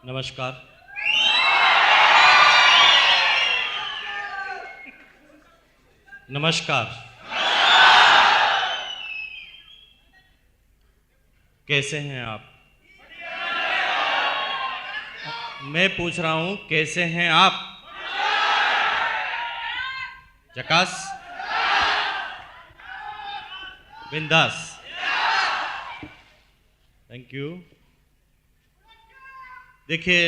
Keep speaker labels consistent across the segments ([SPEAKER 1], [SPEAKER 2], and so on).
[SPEAKER 1] नमस्कार। नमस्कार। कैसे हैं आप? मैं पूछ रहा हूं कैसे हैं आप? झकास? बिंदास? Thank you. देखिए,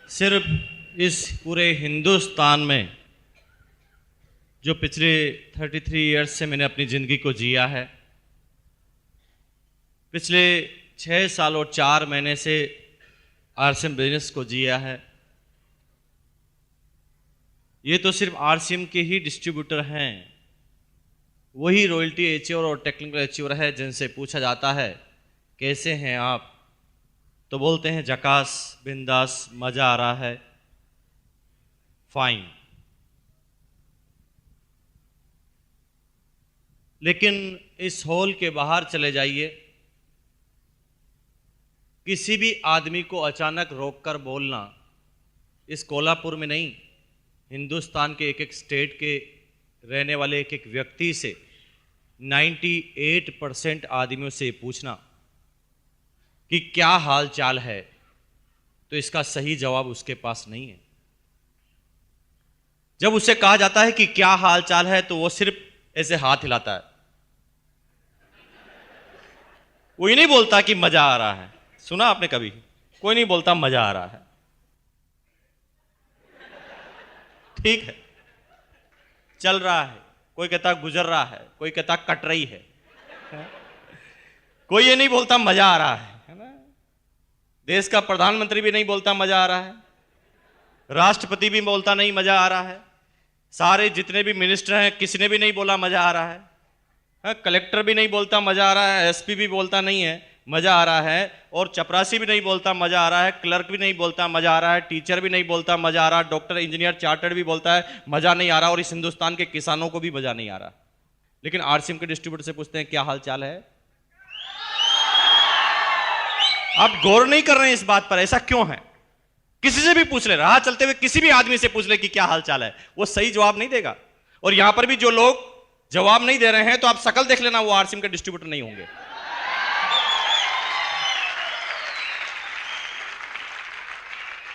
[SPEAKER 1] सिर्फ इस पूरे हिंदुस्तान में जो पिछले 33 इयर्स से मैंने अपनी ज़िंदगी को जिया है, पिछले 6 साल और 4 महीने से आरसीएम बिजनेस को जिया है। ये तो सिर्फ आरसीएम के ही डिस्ट्रीब्यूटर हैं, वही रॉयल्टी अचीवर और टेक्निकल अचीवर है जिनसे पूछा जाता है कैसे हैं आप, तो बोलते हैं झकास, बिंदास, मज़ा आ रहा है, फाइन। लेकिन इस हॉल के बाहर चले जाइए, किसी भी आदमी को अचानक रोककर बोलना, इस कोल्हापुर में नहीं, हिंदुस्तान के एक एक स्टेट के रहने वाले एक एक व्यक्ति से 98% आदमियों से पूछना कि क्या हाल चाल है, तो इसका सही जवाब उसके पास नहीं है। जब उसे कहा जाता है कि क्या हाल चाल है, तो वो सिर्फ ऐसे हाथ हिलाता है, वो ही नहीं बोलता कि मजा आ रहा है। सुना आपने कभी? कोई नहीं बोलता मजा आ रहा है। ठीक है, चल रहा है, कोई कहता गुजर रहा है, कोई कहता कट रही है, कोई ये नहीं बोलता मजा आ रहा है ना? देश का प्रधानमंत्री भी नहीं बोलता मजा आ रहा है, राष्ट्रपति भी बोलता नहीं मजा आ रहा है, सारे जितने भी मिनिस्टर हैं किसी ने भी नहीं बोला मजा आ रहा है, कलेक्टर भी नहीं बोलता मजा आ रहा है, एसपी भी बोलता नहीं है मजा आ रहा है, और चपरासी भी नहीं बोलता मजा आ रहा है, क्लर्क भी नहीं बोलता मजा आ रहा है, टीचर भी नहीं बोलता मजा आ रहा है, डॉक्टर, इंजीनियर, चार्टर्ड भी बोलता है मजा नहीं आ रहा, और इस हिंदुस्तान के किसानों को भी मजा नहीं आ रहा। लेकिन आरसीएम के डिस्ट्रीब्यूटर से पूछते हैं क्या हाल चाल है? आप गौर नहीं कर रहे हैं इस बात पर, ऐसा क्यों है? किसी से भी पूछ ले, राह चलते हुए किसी भी आदमी से पूछ ले कि क्या हाल चाल है, वो सही जवाब नहीं देगा। और यहां पर भी जो लोग जवाब नहीं दे रहे हैं, तो आप शकल देख लेना, वो आरसीएम के डिस्ट्रीब्यूटर नहीं होंगे।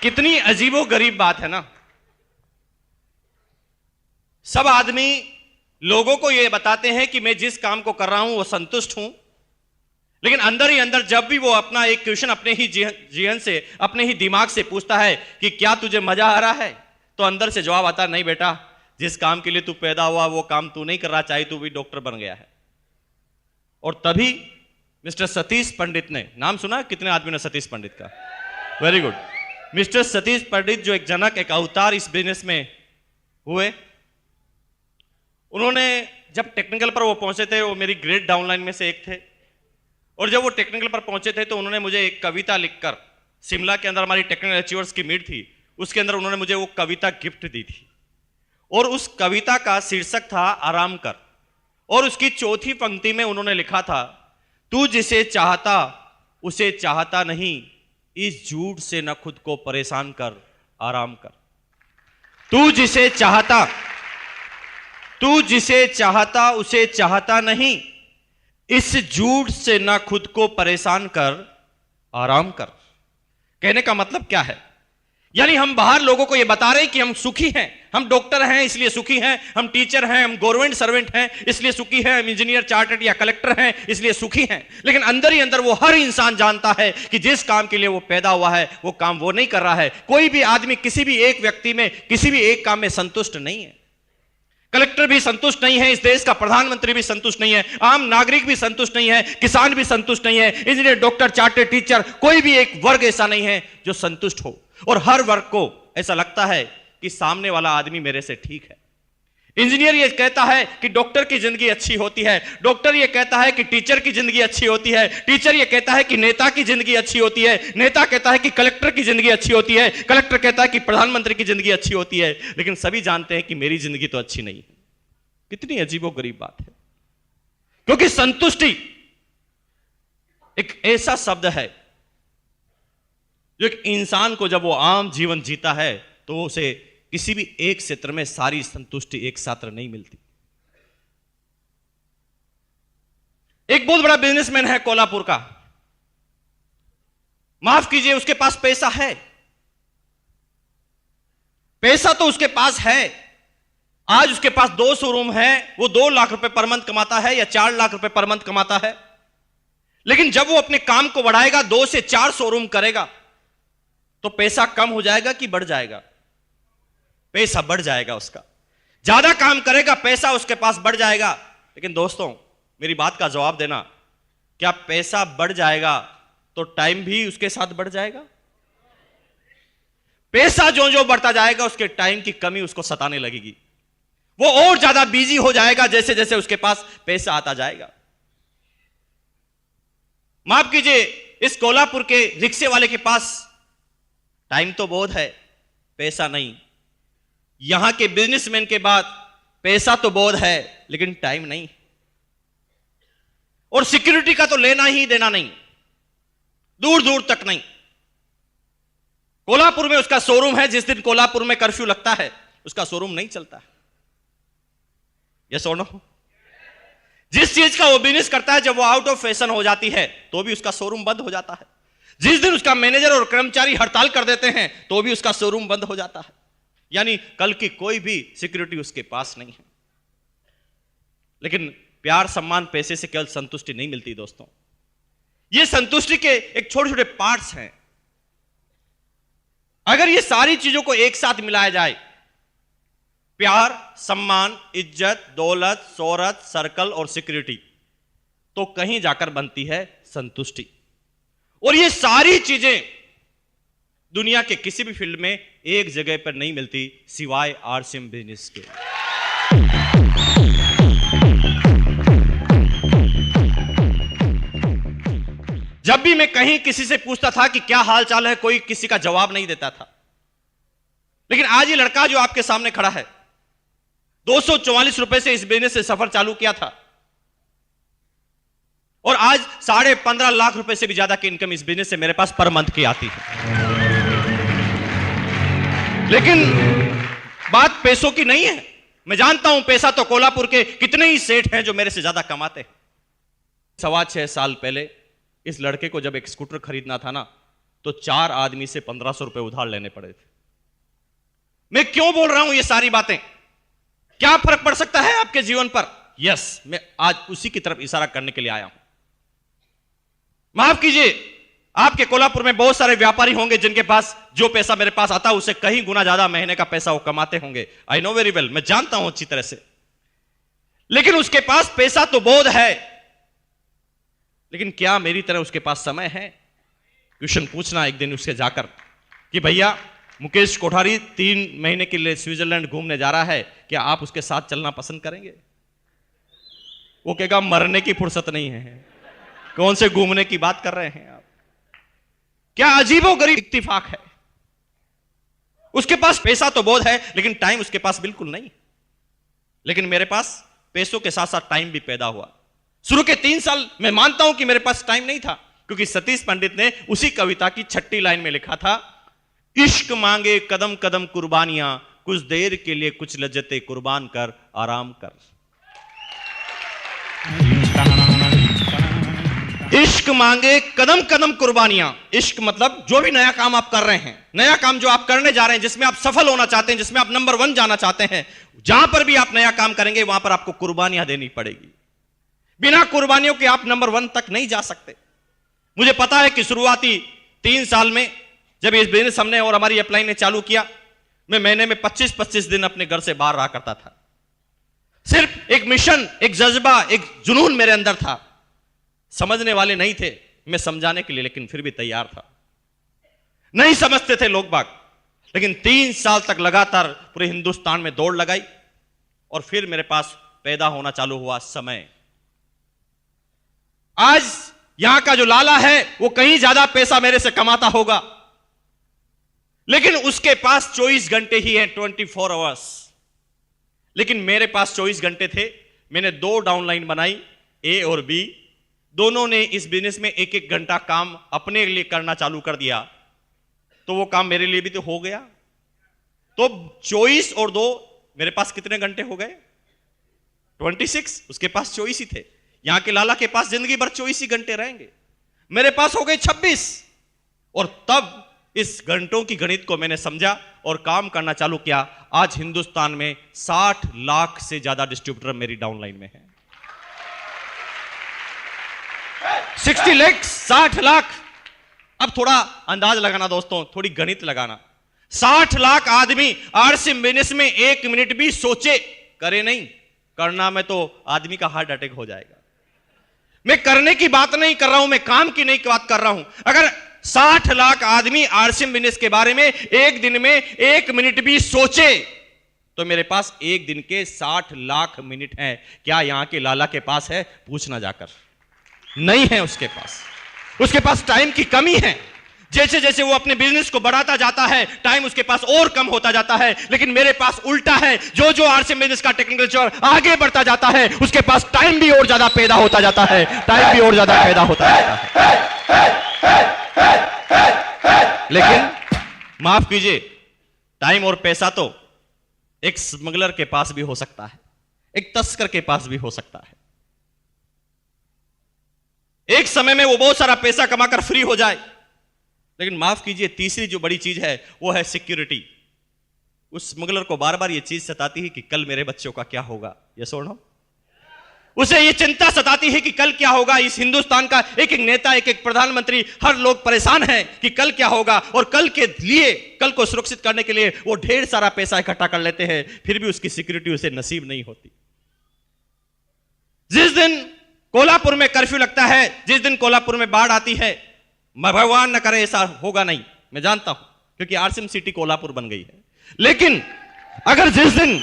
[SPEAKER 1] कितनी अजीबो गरीब बात है ना। सब आदमी लोगों को यह बताते हैं कि मैं जिस काम को कर रहा हूं वो संतुष्ट हूं, लेकिन अंदर ही अंदर जब भी वो अपना एक क्वेश्चन अपने ही जीवन से, अपने ही दिमाग से पूछता है कि क्या तुझे मजा आ रहा है, तो अंदर से जवाब आता है नहीं बेटा, जिस काम के लिए तू पैदा हुआ वो काम तू नहीं कर रहा, चाहे तू भी डॉक्टर बन गया है। और तभी मिस्टर सतीश पंडित ने, नाम सुना कितने आदमी ने सतीश पंडित का? Very good. मिस्टर सतीश पंडित जो एक जनक, एक अवतार इस बिजनेस में हुए, उन्होंने जब टेक्निकल पर वो पहुंचे थे, वो मेरी ग्रेट डाउनलाइन में से एक थे, और जब वो टेक्निकल पर पहुंचे थे तो उन्होंने मुझे एक कविता लिखकर, शिमला के अंदर हमारी टेक्निकल अचीवर्स की मीट थी, उसके अंदर उन्होंने मुझे वो कविता गिफ्ट दी थी, और उस कविता का शीर्षक था आराम कर, और उसकी चौथी पंक्ति में उन्होंने लिखा था, तू जिसे चाहता उसे चाहता नहीं, इस झूठ से न खुद को परेशान कर, आराम कर। तू जिसे चाहता उसे चाहता नहीं, इस झूठ से न खुद को परेशान कर, आराम कर। कहने का मतलब क्या है? यानी हम बाहर लोगों को यह बता रहे हैं कि हम सुखी हैं, हम डॉक्टर हैं इसलिए सुखी हैं, हम टीचर हैं, हम गवर्नमेंट सर्वेंट हैं इसलिए सुखी हैं, हम इंजीनियर, चार्टर्ड या कलेक्टर हैं इसलिए सुखी हैं। लेकिन अंदर ही अंदर वो हर इंसान जानता है कि जिस काम के लिए वो पैदा हुआ है वो काम वो नहीं कर रहा है। कोई भी आदमी किसी भी एक व्यक्ति में, किसी भी एक काम में संतुष्ट नहीं है। कलेक्टर भी संतुष्ट नहीं है, इस देश का प्रधानमंत्री भी संतुष्ट नहीं है, आम नागरिक भी संतुष्ट नहीं है, किसान भी संतुष्ट नहीं है, इंजीनियर, डॉक्टर, चार्टर्ड, टीचर, कोई भी एक वर्ग ऐसा नहीं है जो संतुष्ट हो। और हर वर्ग को ऐसा लगता है कि सामने वाला आदमी मेरे से ठीक है। इंजीनियर ये कहता है कि डॉक्टर की जिंदगी अच्छी होती है, डॉक्टर ये कहता है कि टीचर की जिंदगी अच्छी होती है, टीचर ये कहता है कि नेता की जिंदगी अच्छी होती है, नेता कहता है कि कलेक्टर की जिंदगी अच्छी होती है, कलेक्टर कहता है कि प्रधानमंत्री की जिंदगी अच्छी होती है, लेकिन सभी जानते हैं कि मेरी जिंदगी तो अच्छी नहीं है। कितनी अजीबोगरीब बात है, क्योंकि संतुष्टि एक ऐसा शब्द है जो एक इंसान को जब वो आम जीवन जीता है तो उसे किसी भी एक क्षेत्र में सारी संतुष्टि एक साथ नहीं मिलती। एक बहुत बड़ा बिजनेसमैन है कोल्हापुर का, माफ कीजिए, उसके पास पैसा है, पैसा तो उसके पास है। आज उसके पास 2 शोरूम है, वो 2 लाख रुपए पर मंथ कमाता है या 4 लाख रुपए पर मंथ कमाता है। लेकिन जब वो अपने काम को बढ़ाएगा, 2 से 4 शोरूम करेगा, तो पैसा कम हो जाएगा कि बढ़ जाएगा? पैसा बढ़ जाएगा उसका। ज्यादा काम करेगा, पैसा उसके पास बढ़ जाएगा। लेकिन दोस्तों, मेरी बात का जवाब देना, क्या पैसा बढ़ जाएगा तो टाइम भी उसके साथ बढ़ जाएगा? पैसा जो जो बढ़ता जाएगा, उसके टाइम की कमी उसको सताने लगेगी। वो और ज्यादा बिजी हो जाएगा जैसे जैसे उसके पास पैसा आता जाएगा। माफ कीजिए, इस कोल्हापुर के रिक्शे वाले के पास टाइम तो बहुत है, पैसा नहीं। यहां के बिजनेसमैन के बाद पैसा तो बहुत है, लेकिन टाइम नहीं। और सिक्योरिटी का तो लेना ही देना नहीं, दूर दूर तक नहीं। कोल्हापुर में उसका शोरूम है, जिस दिन कोल्हापुर में कर्फ्यू लगता है उसका शोरूम नहीं चलता है। यस और नो? जिस चीज का वो बिजनेस करता है, जब वो आउट ऑफ फैशन हो जाती है तो भी उसका शोरूम बंद हो जाता है। जिस दिन उसका मैनेजर और कर्मचारी हड़ताल कर देते हैं तो भी उसका शोरूम बंद हो जाता है। यानी कल की कोई भी सिक्योरिटी उसके पास नहीं है। लेकिन प्यार, सम्मान, पैसे से केवल संतुष्टि नहीं मिलती दोस्तों। ये संतुष्टि के एक छोटे छोटे पार्ट्स हैं। अगर ये सारी चीजों को एक साथ मिलाया जाए, प्यार, सम्मान, इज्जत, दौलत, शोहरत, सर्कल और सिक्योरिटी, तो कहीं जाकर बनती है संतुष्टि। और ये सारी चीजें दुनिया के किसी भी फील्ड में एक जगह पर नहीं मिलती सिवाय आरसीएम बिजनेस के। जब भी मैं कहीं किसी से पूछता था कि क्या हाल चाल है, कोई किसी का जवाब नहीं देता था। लेकिन आज ये लड़का जो आपके सामने खड़ा है, 244 रुपए से इस बिजनेस से सफर चालू किया था और आज 15.5 लाख रुपए से भी ज्यादा की इनकम इस बिजनेस से मेरे पास पर मंथ की आती है। लेकिन बात पैसों की नहीं है। मैं जानता हूं पैसा तो कोल्हापुर के कितने ही सेठ हैं जो मेरे से ज्यादा कमाते हैं। 6.25 साल पहले इस लड़के को जब एक स्कूटर खरीदना था ना, तो 4 आदमी से 1500 रुपए उधार लेने पड़े थे। मैं क्यों बोल रहा हूं ये सारी बातें? क्या फर्क पड़ सकता है आपके जीवन पर? यस, मैं आज उसी की तरफ इशारा करने के लिए आया हूं। माफ कीजिए, आपके कोल्हापुर में बहुत सारे व्यापारी होंगे जिनके पास जो पैसा मेरे पास आता है उससे कहीं गुना ज्यादा महीने का पैसा वो कमाते होंगे। आई नो वेरी वेल, मैं जानता हूं अच्छी तरह से। लेकिन उसके पास पैसा तो बहुत है, लेकिन क्या मेरी तरह उसके पास समय है? क्वेश्चन पूछना एक दिन उससे जाकर कि भैया, मुकेश कोठारी 3 महीने के लिए स्विट्जरलैंड घूमने जा रहा है, क्या आप उसके साथ चलना पसंद करेंगे? वो कहेगा मरने की फुर्सत नहीं है, कौन से घूमने की बात कर रहे हैं आप? क्या अजीबोगरीब इत्तिफाक है। उसके पास पैसा तो बहुत है, लेकिन टाइम उसके पास बिल्कुल नहीं। लेकिन मेरे पास पैसों के साथ साथ टाइम भी पैदा हुआ। शुरू के 3 साल मैं मानता हूं कि मेरे पास टाइम नहीं था, क्योंकि सतीश पंडित ने उसी कविता की 6ठी लाइन में लिखा था, इश्क मांगे कदम कदम कुर्बानियां, कुछ देर के लिए कुछ लज्जतें कुर्बान कर आराम कर। इश्क मांगे कदम कदम कुर्बानियां। इश्क मतलब जो भी नया काम आप कर रहे हैं, नया काम जो आप करने जा रहे हैं, जिसमें आप सफल होना चाहते हैं, जिसमें आप नंबर 1 जाना चाहते हैं, जहां पर भी आप नया काम करेंगे वहां पर आपको कुर्बानियां देनी पड़ेगी। बिना कुर्बानियों के आप नंबर 1 तक नहीं जा सकते। मुझे पता है कि शुरुआती 3 साल में जब इस बिजनेस हमने और हमारी अपलाइन ने चालू किया, मैं महीने में 25-25 दिन अपने घर से बाहर रहा करता था। सिर्फ एक मिशन, एक जज्बा, एक जुनून मेरे अंदर था। समझने वाले नहीं थे मैं समझाने के लिए, लेकिन फिर भी तैयार था। नहीं समझते थे लोग बाग, लेकिन 3 साल तक लगातार पूरे हिंदुस्तान में दौड़ लगाई और फिर मेरे पास पैदा होना चालू हुआ समय। आज यहां का जो लाला है वो कहीं ज्यादा पैसा मेरे से कमाता होगा, लेकिन उसके पास 24 घंटे ही है, 24 आवर्स। लेकिन मेरे पास 24 घंटे थे। मैंने 2 डाउनलाइन बनाई, ए और बी। दोनों ने इस बिजनेस में 1-1 घंटा काम अपने लिए करना चालू कर दिया। तो वो काम मेरे लिए भी तो हो गया। तो 24 और 2 मेरे पास कितने घंटे हो गए? 26। उसके पास 24 ही थे। यहां के लाला के पास जिंदगी भर 24 ही घंटे रहेंगे, मेरे पास हो गए 26। और तब इस घंटों की गणित को मैंने समझा और काम करना चालू किया। आज हिंदुस्तान में 60 लाख से ज्यादा डिस्ट्रीब्यूटर मेरी डाउनलाइन में है। 60 लाख, 60 लाख। अब थोड़ा अंदाज लगाना दोस्तों, थोड़ी गणित लगाना। 60 लाख आदमी आरसीएम बिजनेस में 1 मिनट भी सोचे, करे नहीं। करना में तो आदमी का हार्ट अटैक हो जाएगा। मैं करने की बात नहीं कर रहा हूं, मैं काम की नहीं बात कर रहा हूं। अगर 60 लाख आदमी आरसीएम बिजनेस के बारे में एक दिन में 1 मिनट भी सोचे तो मेरे पास एक दिन के 60 लाख मिनट हैं। क्या यहां के लाला के पास है? पूछना जाकर। नहीं है उसके पास। उसके पास टाइम की कमी है। जैसे जैसे वो अपने बिजनेस को बढ़ाता जाता है, टाइम उसके पास और कम होता जाता है। लेकिन मेरे पास उल्टा है। जो जो आरसीएम बिजनेस का टेक्निकल चोर आगे बढ़ता जाता है, उसके पास टाइम भी और ज्यादा पैदा होता जाता है। टाइम भी और ज्यादा पैदा होता जाता है। लेकिन माफ कीजिए, टाइम और पैसा तो एक स्मगलर के पास भी हो सकता है, एक तस्कर के पास भी हो सकता है। एक समय में वो बहुत सारा पैसा कमाकर फ्री हो जाए। लेकिन माफ कीजिए, तीसरी जो बड़ी चीज है वो है सिक्योरिटी। उस स्मगलर को बार बार ये चीज सताती है कि कल मेरे बच्चों का क्या होगा। ये सुनो, उसे ये चिंता सताती है कि कल क्या होगा। इस हिंदुस्तान का एक एक नेता, एक एक प्रधानमंत्री, हर लोग परेशान हैं कि कल क्या होगा। और कल के लिए, कल को सुरक्षित करने के लिए वो ढेर सारा पैसा इकट्ठा कर लेते हैं, फिर भी उसकी सिक्योरिटी उसे नसीब नहीं होती। जिस दिन कोल्हापुर में कर्फ्यू लगता है, जिस दिन कोल्हापुर में बाढ़ आती है, भगवान न करे ऐसा होगा नहीं, मैं जानता हूं, क्योंकि आरसीएम सिटी कोल्हापुर बन गई है। लेकिन अगर जिस दिन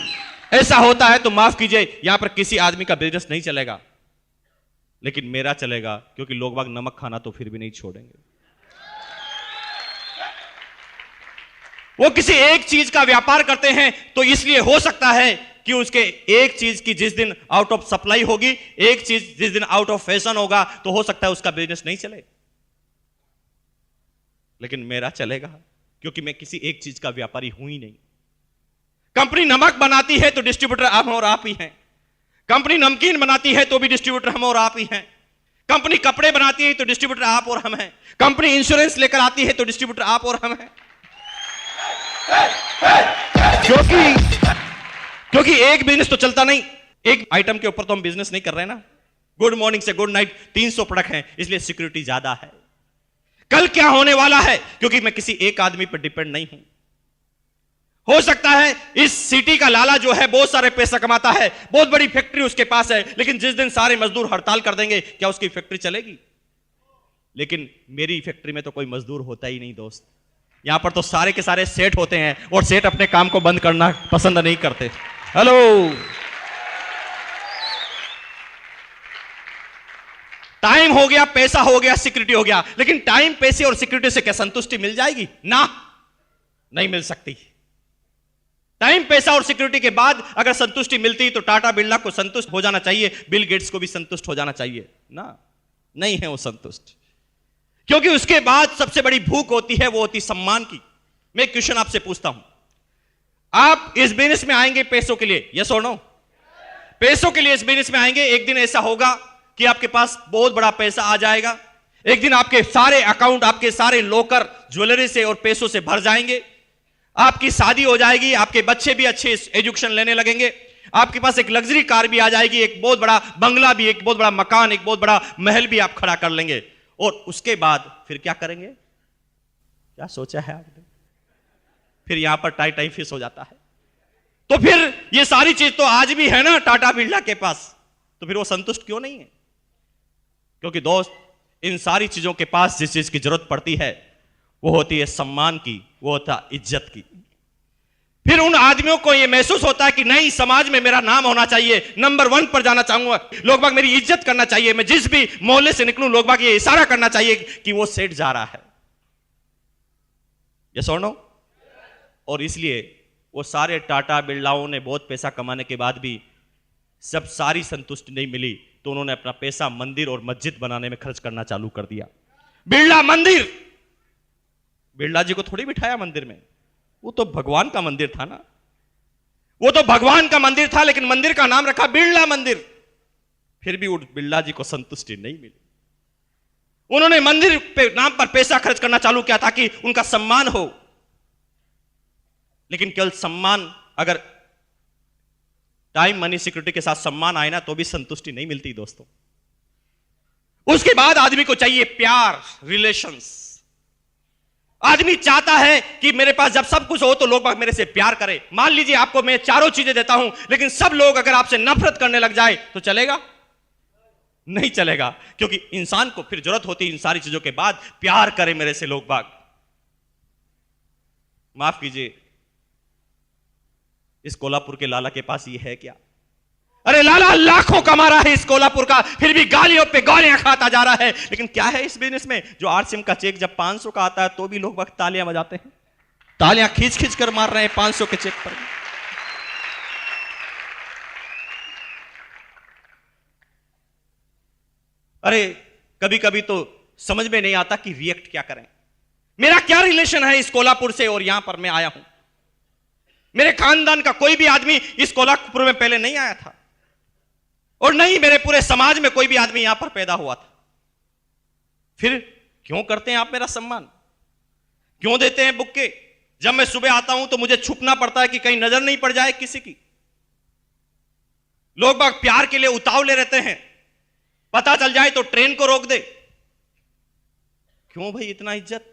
[SPEAKER 1] ऐसा होता है तो माफ कीजिए, यहां पर किसी आदमी का बिजनेस नहीं चलेगा, लेकिन मेरा चलेगा, क्योंकि लोग बाग नमक खाना तो फिर भी नहीं छोड़ेंगे। वो किसी एक चीज का व्यापार करते हैं तो इसलिए हो सकता है कि उसके एक चीज की जिस दिन आउट ऑफ सप्लाई होगी, एक चीज जिस दिन आउट ऑफ फैशन होगा, तो हो सकता है उसका बिजनेस नहीं चले। लेकिन मेरा चलेगा, क्योंकि मैं किसी एक चीज का व्यापारी हूं ही नहीं। कंपनी नमक बनाती है तो डिस्ट्रीब्यूटर हम और आप ही हैं। कंपनी नमकीन बनाती है तो भी डिस्ट्रीब्यूटर हम और आप ही हैं। कंपनी कपड़े बनाती है तो डिस्ट्रीब्यूटर आप और हम हैं। कंपनी इंश्योरेंस लेकर आती है तो डिस्ट्रीब्यूटर आप और हम हैं। क्योंकि एक बिजनेस तो चलता नहीं, एक आइटम के ऊपर तो हम बिजनेस नहीं कर रहे ना। गुड मॉर्निंग से गुड नाइट 300 प्रोडक्ट हैं, इसलिए सिक्योरिटी ज्यादा है। कल क्या होने वाला है, क्योंकि मैं किसी एक आदमी पर डिपेंड नहीं हूं। हो सकता है इस सिटी का लाला जो है बहुत सारे पैसा कमाता है, बहुत बड़ी फैक्ट्री उसके पास है, लेकिन जिस दिन सारे मजदूर हड़ताल कर देंगे, क्या उसकी फैक्ट्री चलेगी? लेकिन मेरी फैक्ट्री में तो कोई मजदूर होता ही नहीं दोस्त। यहां पर तो सारे के सारे सेठ होते हैं, और सेठ अपने काम को बंद करना पसंद नहीं करते। हेलो, टाइम हो गया, पैसा हो गया, सिक्योरिटी हो गया, लेकिन टाइम, पैसे और सिक्योरिटी से क्या संतुष्टि मिल जाएगी? ना, नहीं मिल सकती। टाइम, पैसा और सिक्योरिटी के बाद अगर संतुष्टि मिलती तो टाटा बिरला को संतुष्ट हो जाना चाहिए, बिल गेट्स को भी संतुष्ट हो जाना चाहिए ना। नहीं है वो संतुष्ट, क्योंकि उसके बाद सबसे बड़ी भूख होती है, वो होती सम्मान की। मैं एक क्वेश्चन आपसे पूछता हूं, आप इस बिजनेस में आएंगे पैसों के लिए? यस और नो? पैसों के लिए इस बिजनेस में आएंगे। एक दिन ऐसा होगा कि आपके पास बहुत बड़ा पैसा आ जाएगा। एक दिन आपके सारे अकाउंट, आपके सारे लॉकर ज्वेलरी से और पैसों से भर जाएंगे। आपकी शादी हो जाएगी, आपके बच्चे भी अच्छे एजुकेशन लेने लगेंगे, आपके पास एक लग्जरी कार भी आ जाएगी, एक बहुत बड़ा बंगला भी, एक बहुत बड़ा मकान, एक बहुत बड़ा महल भी आप खड़ा कर लेंगे। और उसके बाद फिर क्या करेंगे? क्या सोचा है आपने? फिर यहां पर टाई टाई फिश हो जाता है। तो फिर ये सारी चीज तो आज भी है ना टाटा बिरला के पास, तो फिर वो संतुष्ट क्यों नहीं है? क्योंकि दोस्त, इन सारी चीजों के पास जिस चीज की जरूरत पड़ती है वो होती है सम्मान की, वो होता है इज्जत की। फिर उन आदमियों को यह महसूस होता है कि नहीं, समाज में मेरा नाम होना चाहिए, नंबर 1 पर जाना चाहूंगा, लोग बाग मेरी इज्जत करना चाहिए, मैं जिस भी मोहल्ले से निकलूं लोग बाग ये इशारा करना चाहिए कि वो सेठ जा रहा है। यस और नो? और इसलिए वो सारे टाटा बिरलाओं ने बहुत पैसा कमाने के बाद भी सब सारी संतुष्टि नहीं मिली, तो उन्होंने अपना पैसा मंदिर और मस्जिद बनाने में खर्च करना चालू कर दिया। बिरला मंदिर, बिरला जी को थोड़ी बिठाया मंदिर में, वो तो भगवान का मंदिर था ना, वो तो भगवान का मंदिर था, लेकिन मंदिर का नाम रखा बिरला मंदिर। फिर भी उस बिरला जी को संतुष्टि नहीं मिली। उन्होंने मंदिर पे नाम पर पैसा खर्च करना चालू किया ताकि उनका सम्मान हो, लेकिन केवल सम्मान, अगर टाइम मनी सिक्योरिटी के साथ सम्मान आए ना तो भी संतुष्टि नहीं मिलती दोस्तों। उसके बाद आदमी को चाहिए प्यार, रिलेशंस। आदमी चाहता है कि मेरे पास जब सब कुछ हो तो लोग मेरे से प्यार करें। मान लीजिए आपको मैं चारों चीजें देता हूं, लेकिन सब लोग अगर आपसे नफरत करने लग जाए तो चलेगा? नहीं चलेगा, क्योंकि इंसान को फिर जरूरत होती है इन सारी चीजों के बाद प्यार करें मेरे से लोग बाग। माफ कीजिए, इस कोल्हापुर के लाला के पास ये है क्या? अरे लाला लाखों कमा रहा है इस कोल्हापुर का, फिर भी गालियों पे गालियां खाता जा रहा है। लेकिन क्या है इस बिजनेस में? जो आरसीएम का चेक जब 500 का आता है तो भी लोग वक्त तालियां बजाते हैं, तालियां खींच खींच कर मार रहे हैं 500 के चेक पर। अरे कभी कभी तो समझ में नहीं आता कि रिएक्ट क्या करें। मेरा क्या रिलेशन है इस कोल्हापुर से और यहां पर मैं आया हूं? मेरे खानदान का कोई भी आदमी इस कोल्हापुर में पहले नहीं आया था, और नहीं मेरे पूरे समाज में कोई भी आदमी यहां पर पैदा हुआ था। फिर क्यों करते हैं आप मेरा सम्मान? क्यों देते हैं बुक्के? जब मैं सुबह आता हूं तो मुझे छुपना पड़ता है कि कहीं नजर नहीं पड़ जाए किसी की। लोग बाग प्यार के लिए उतावले रहते हैं, पता चल जाए तो ट्रेन को रोक दे। क्यों भाई इतना इज्जत?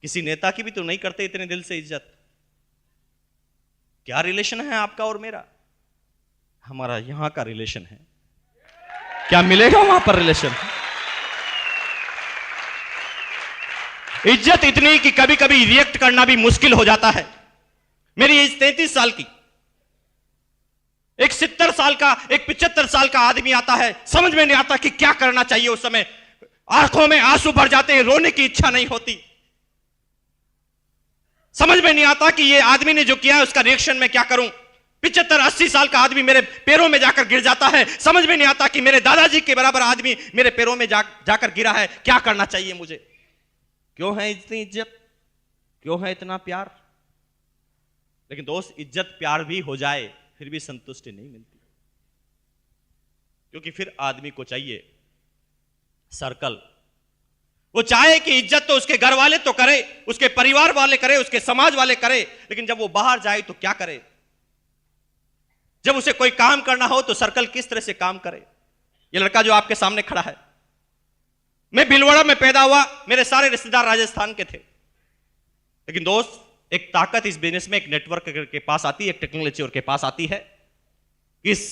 [SPEAKER 1] किसी नेता की भी तो नहीं करते इतने दिल से इज्जत। क्या रिलेशन है आपका और मेरा? हमारा यहां का रिलेशन है, क्या मिलेगा वहां पर रिलेशन? इज्जत इतनी कि कभी कभी रिएक्ट करना भी मुश्किल हो जाता है। मेरी एज 33 साल की, एक 70 साल का, एक 75 साल का आदमी आता है, समझ में नहीं आता कि क्या करना चाहिए। उस समय आंखों में आंसू भर जाते हैं, रोने की इच्छा नहीं होती। समझ में नहीं आता कि ये आदमी ने जो किया है उसका रिएक्शन मैं क्या करूं। 75-80 साल का आदमी मेरे पैरों में जाकर गिर जाता है, समझ में नहीं आता कि मेरे दादाजी के बराबर आदमी मेरे पैरों में जाकर गिरा है, क्या करना चाहिए मुझे? क्यों है इतनी इज्जत? क्यों है इतना प्यार? लेकिन दोस्त, इज्जत प्यार भी हो जाए फिर भी संतुष्टि नहीं मिलती, क्योंकि फिर आदमी को चाहिए सर्कल। वो चाहे कि इज्जत तो उसके घर वाले तो करे, उसके परिवार वाले करे, उसके समाज वाले करे, लेकिन जब वो बाहर जाए तो क्या करे? जब उसे कोई काम करना हो तो सर्कल किस तरह से काम करे? ये लड़का जो आपके सामने खड़ा है, मैं भीलवाड़ा में पैदा हुआ, मेरे सारे रिश्तेदार राजस्थान के थे। लेकिन दोस्त, एक ताकत इस बिजनेस में एक नेटवर्क के पास आती है, एक टेक्नोलॉजी के पास आती है। इस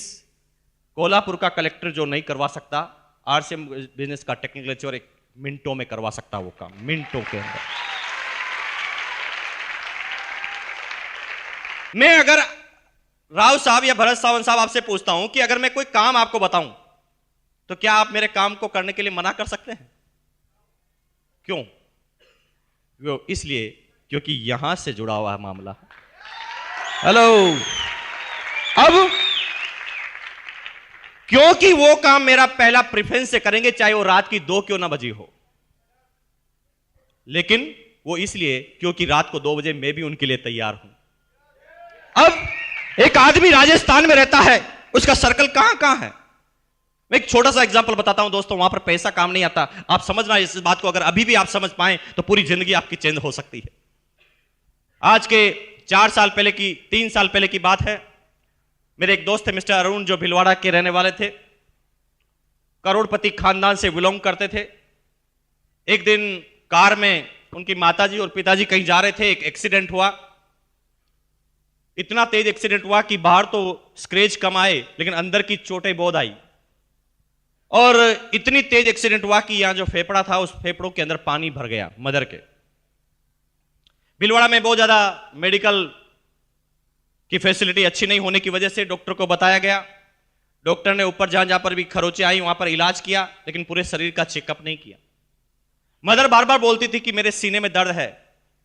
[SPEAKER 1] कोल्हापुर का कलेक्टर जो नहीं करवा सकता, आरसीएम बिजनेस का टेक्नोलॉजी और एक मिनटों में करवा सकता वो काम, मिनटों के अंदर। मैं अगर राव साहब या भरत सावंत साहब आपसे पूछता हूं कि अगर मैं कोई काम आपको बताऊं तो क्या आप मेरे काम को करने के लिए मना कर सकते हैं? क्यों? वो इसलिए क्योंकि यहां से जुड़ा हुआ है मामला। हेलो, अब क्योंकि वो काम मेरा पहला प्रेफरेंस से करेंगे, चाहे वो रात की 2 क्यों ना बजी हो, लेकिन वो इसलिए क्योंकि रात को 2 बजे मैं भी उनके लिए तैयार हूं। अब एक आदमी राजस्थान में रहता है, उसका सर्कल कहां कहां है? मैं एक छोटा सा एग्जांपल बताता हूं दोस्तों, वहां पर पैसा काम नहीं आता। आप समझना इस बात को, अगर अभी भी आप समझ पाए तो पूरी जिंदगी आपकी चेंज हो सकती है। आज के 4 साल पहले की, 3 साल पहले की बात है। मेरे एक दोस्त थे मिस्टर अरुण, जो भीलवाड़ा के रहने वाले थे, करोड़पति खानदान से बिलोंग करते थे। एक दिन कार में उनकी माताजी और पिताजी कहीं जा रहे थे, एक एक्सीडेंट हुआ। इतना तेज एक्सीडेंट हुआ कि बाहर तो स्क्रैच कम आए, लेकिन अंदर की चोटें बहुत आई। और इतनी तेज एक्सीडेंट हुआ कि यहां जो फेफड़ा था, उस फेफड़ों के अंदर पानी भर गया मदर के। भीलवाड़ा में बहुत ज्यादा मेडिकल की फैसिलिटी अच्छी नहीं होने की वजह से डॉक्टर को बताया गया। डॉक्टर ने ऊपर जहां जहां पर भी खरोंचे आई वहां पर इलाज किया, लेकिन पूरे शरीर का चेकअप नहीं किया। मदर बार बार बोलती थी कि मेरे सीने में दर्द है।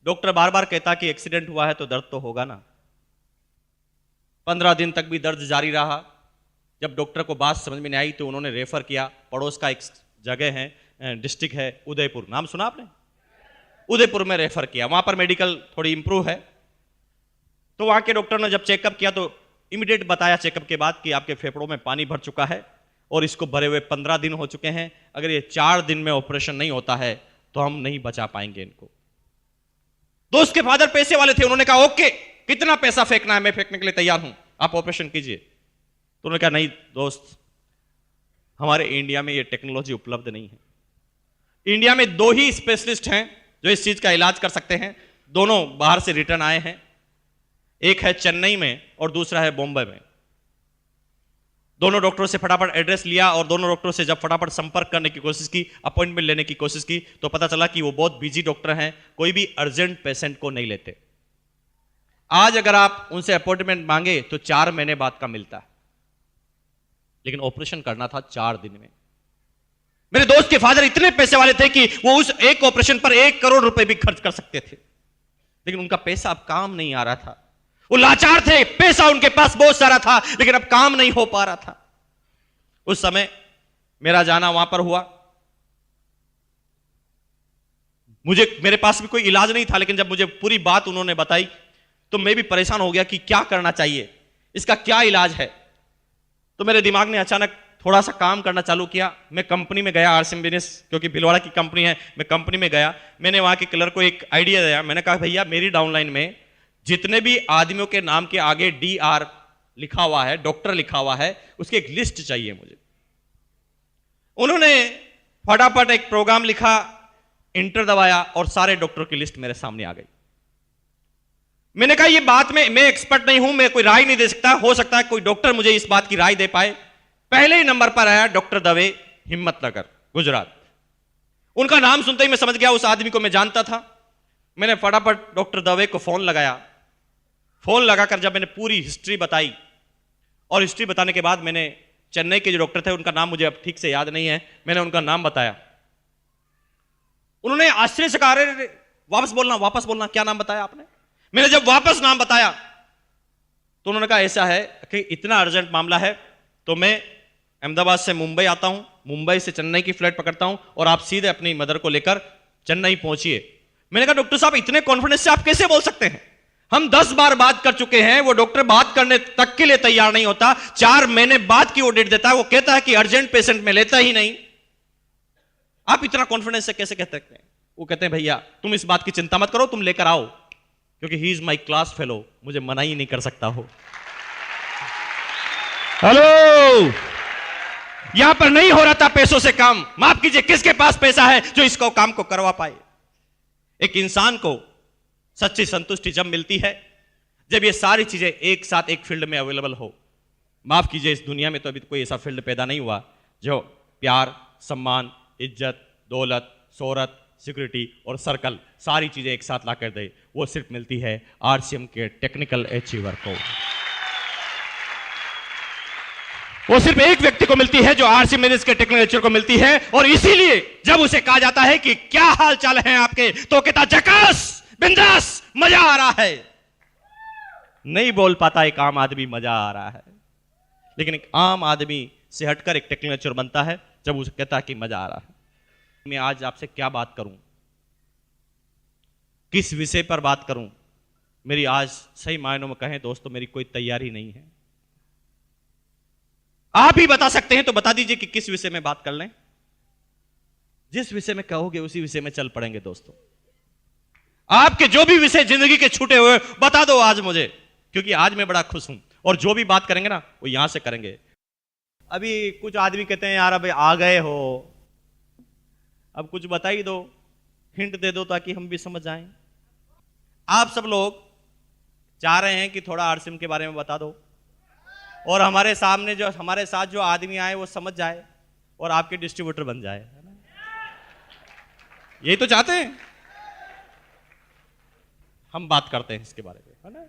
[SPEAKER 1] डॉक्टर बार बार कहता कि एक्सीडेंट हुआ है तो दर्द तो होगा ना। 15 दिन तक भी दर्द जारी रहा। जब डॉक्टर को बात समझ में नहीं आई तो उन्होंने रेफर किया। पड़ोस का एक जगह है, डिस्ट्रिक्ट है उदयपुर, नाम सुना आपने? उदयपुर में रेफर किया, वहां पर मेडिकल थोड़ी इंप्रूव है। तो वहां के डॉक्टर ने जब चेकअप किया तो इमीडिएट बताया चेकअप के बाद कि आपके फेफड़ों में पानी भर चुका है और इसको भरे हुए 15 दिन हो चुके हैं, अगर ये 4 दिन में ऑपरेशन नहीं होता है तो हम नहीं बचा पाएंगे इनको। दोस्त के फादर पैसे वाले थे, उन्होंने कहा ओके कितना पैसा फेंकना है, मैं फेंकने के लिए तैयार हूं, आप ऑपरेशन कीजिए। तो उन्होंने कहा नहीं दोस्त, हमारे इंडिया में ये टेक्नोलॉजी उपलब्ध नहीं है। इंडिया में 2 ही स्पेशलिस्ट हैं जो इस चीज का इलाज कर सकते हैं, दोनों बाहर से रिटर्न आए हैं, एक है चेन्नई में और दूसरा है बॉम्बे में। दोनों डॉक्टरों से फटाफट एड्रेस लिया और दोनों डॉक्टरों से जब फटाफट संपर्क करने की कोशिश की, अपॉइंटमेंट लेने की कोशिश की, तो पता चला कि वो बहुत बिजी डॉक्टर हैं, कोई भी अर्जेंट पेशेंट को नहीं लेते। आज अगर आप उनसे अपॉइंटमेंट मांगे तो 4 महीने बाद का मिलता है, लेकिन ऑपरेशन करना था 4 दिन में। मेरे दोस्त के फादर इतने पैसे वाले थे कि वो उस एक ऑपरेशन पर 1 करोड़ रुपए भी खर्च कर सकते थे, लेकिन उनका पैसा अब काम नहीं आ रहा था। वो लाचार थे, पैसा उनके पास बहुत सारा था लेकिन अब काम नहीं हो पा रहा था। उस समय मेरा जाना वहां पर हुआ, मेरे पास भी कोई इलाज नहीं था, लेकिन जब मुझे पूरी बात उन्होंने बताई तो मैं भी परेशान हो गया कि क्या करना चाहिए, इसका क्या इलाज है। तो मेरे दिमाग ने अचानक थोड़ा सा काम करना चालू किया। मैं कंपनी में गया, आरसीएम बिजनेस क्योंकि भिलवाड़ा की कंपनी है, मैं कंपनी में गया। मैंने वहां के क्लर्क को एक आइडिया दिया, मैंने कहा भैया मेरी डाउनलाइन में जितने भी आदमियों के नाम के आगे DR लिखा हुआ है, डॉक्टर लिखा हुआ है, उसकी एक लिस्ट चाहिए मुझे। उन्होंने फटाफट एक प्रोग्राम लिखा, इंटर दबाया और सारे डॉक्टर की लिस्ट मेरे सामने आ गई। मैंने कहा ये बात में मैं एक्सपर्ट नहीं हूं, मैं कोई राय नहीं दे सकता, हो सकता है कोई डॉक्टर मुझे इस बात की राय दे पाए। पहले ही नंबर पर आया डॉक्टर दवे, हिम्मतनगर, गुजरात। उनका नाम सुनते ही मैं समझ गया उस आदमी को मैं जानता था। मैंने फटाफट डॉक्टर दवे को फोन लगाया। फोन लगाकर जब मैंने पूरी हिस्ट्री बताई, और हिस्ट्री बताने के बाद मैंने चेन्नई के जो डॉक्टर थे उनका नाम मुझे अब ठीक से याद नहीं है, मैंने उनका नाम बताया। उन्होंने आश्चर्य से कहा अरे वापस बोलना क्या नाम बताया आपने। मैंने जब वापस नाम बताया तो उन्होंने कहा ऐसा है कि इतना अर्जेंट मामला है तो मैं अहमदाबाद से मुंबई आता हूं, मुंबई से चेन्नई की फ्लाइट पकड़ता हूं और आप सीधे अपनी मदर को लेकर चेन्नई पहुंचिए। मैंने कहा डॉक्टर साहब इतने कॉन्फिडेंस से आप कैसे बोल सकते हैं, हम 10 बार बात कर चुके हैं, वो डॉक्टर बात करने तक के लिए तैयार नहीं होता, 4 महीने बाद की वो डेट देता है, वो कहता है कि अर्जेंट पेशेंट में लेता ही नहीं, आप इतना कॉन्फिडेंस से कैसे कह सकते हैं। वो कहते हैं भैया तुम इस बात की चिंता मत करो, तुम लेकर आओ, क्योंकि he is my class fellow, मुझे मना ही नहीं कर सकता हो। हेलो, यहां पर नहीं हो रहा था पैसों से काम, माफ कीजिए किसके पास पैसा है जो इसको काम को करवा पाए। एक इंसान को सच्ची संतुष्टि जब मिलती है जब ये सारी चीजें एक साथ एक फील्ड में अवेलेबल हो। माफ कीजिए इस दुनिया में तो अभी कोई ऐसा फील्ड पैदा नहीं हुआ जो प्यार, सम्मान, इज्जत, दौलत, शोहरत, सिक्योरिटी और सर्कल सारी चीजें एक साथ ला कर दे। वो सिर्फ मिलती है आरसीएम के टेक्निकल अचीवर को। वो सिर्फ एक व्यक्ति को मिलती है जो आरसीएम बिजनेस के टेक्निकल अचीवर को मिलती है। और इसीलिए जब उसे कहा जाता है कि क्या हाल चाल है आपके, तो कहता झकास, बिंदास, मजा आ रहा है। नहीं बोल पाता एक आम आदमी मजा आ रहा है, लेकिन एक आम आदमी से हटकर एक टेक्निकल अचीवर बनता है जब उसे कहता है कि मजा आ रहा है। मैं आज आपसे क्या बात करूं, किस विषय पर बात करूं, मेरी आज सही मायनों में कहें दोस्तों मेरी कोई तैयारी नहीं है। आप ही बता सकते हैं तो बता दीजिए कि किस विषय में बात कर लें। जिस विषय में कहोगे उसी विषय में चल पड़ेंगे दोस्तों। आपके जो भी विषय जिंदगी के छूटे हुए बता दो आज मुझे, क्योंकि आज मैं बड़ा खुश हूं और जो भी बात करेंगे ना वो यहां से करेंगे। अभी कुछ आदमी कहते हैं यार अब आ गए हो, अब कुछ बता ही दो, हिंट दे दो ताकि हम भी समझ जाएं। आप सब लोग चाह रहे हैं कि थोड़ा आरसीएम के बारे में बता दो और हमारे सामने जो हमारे साथ जो आदमी आए वो समझ जाए और आपके डिस्ट्रीब्यूटर बन जाए, है ना? यही तो चाहते हैं हम। बात करते हैं इसके बारे में, है ना?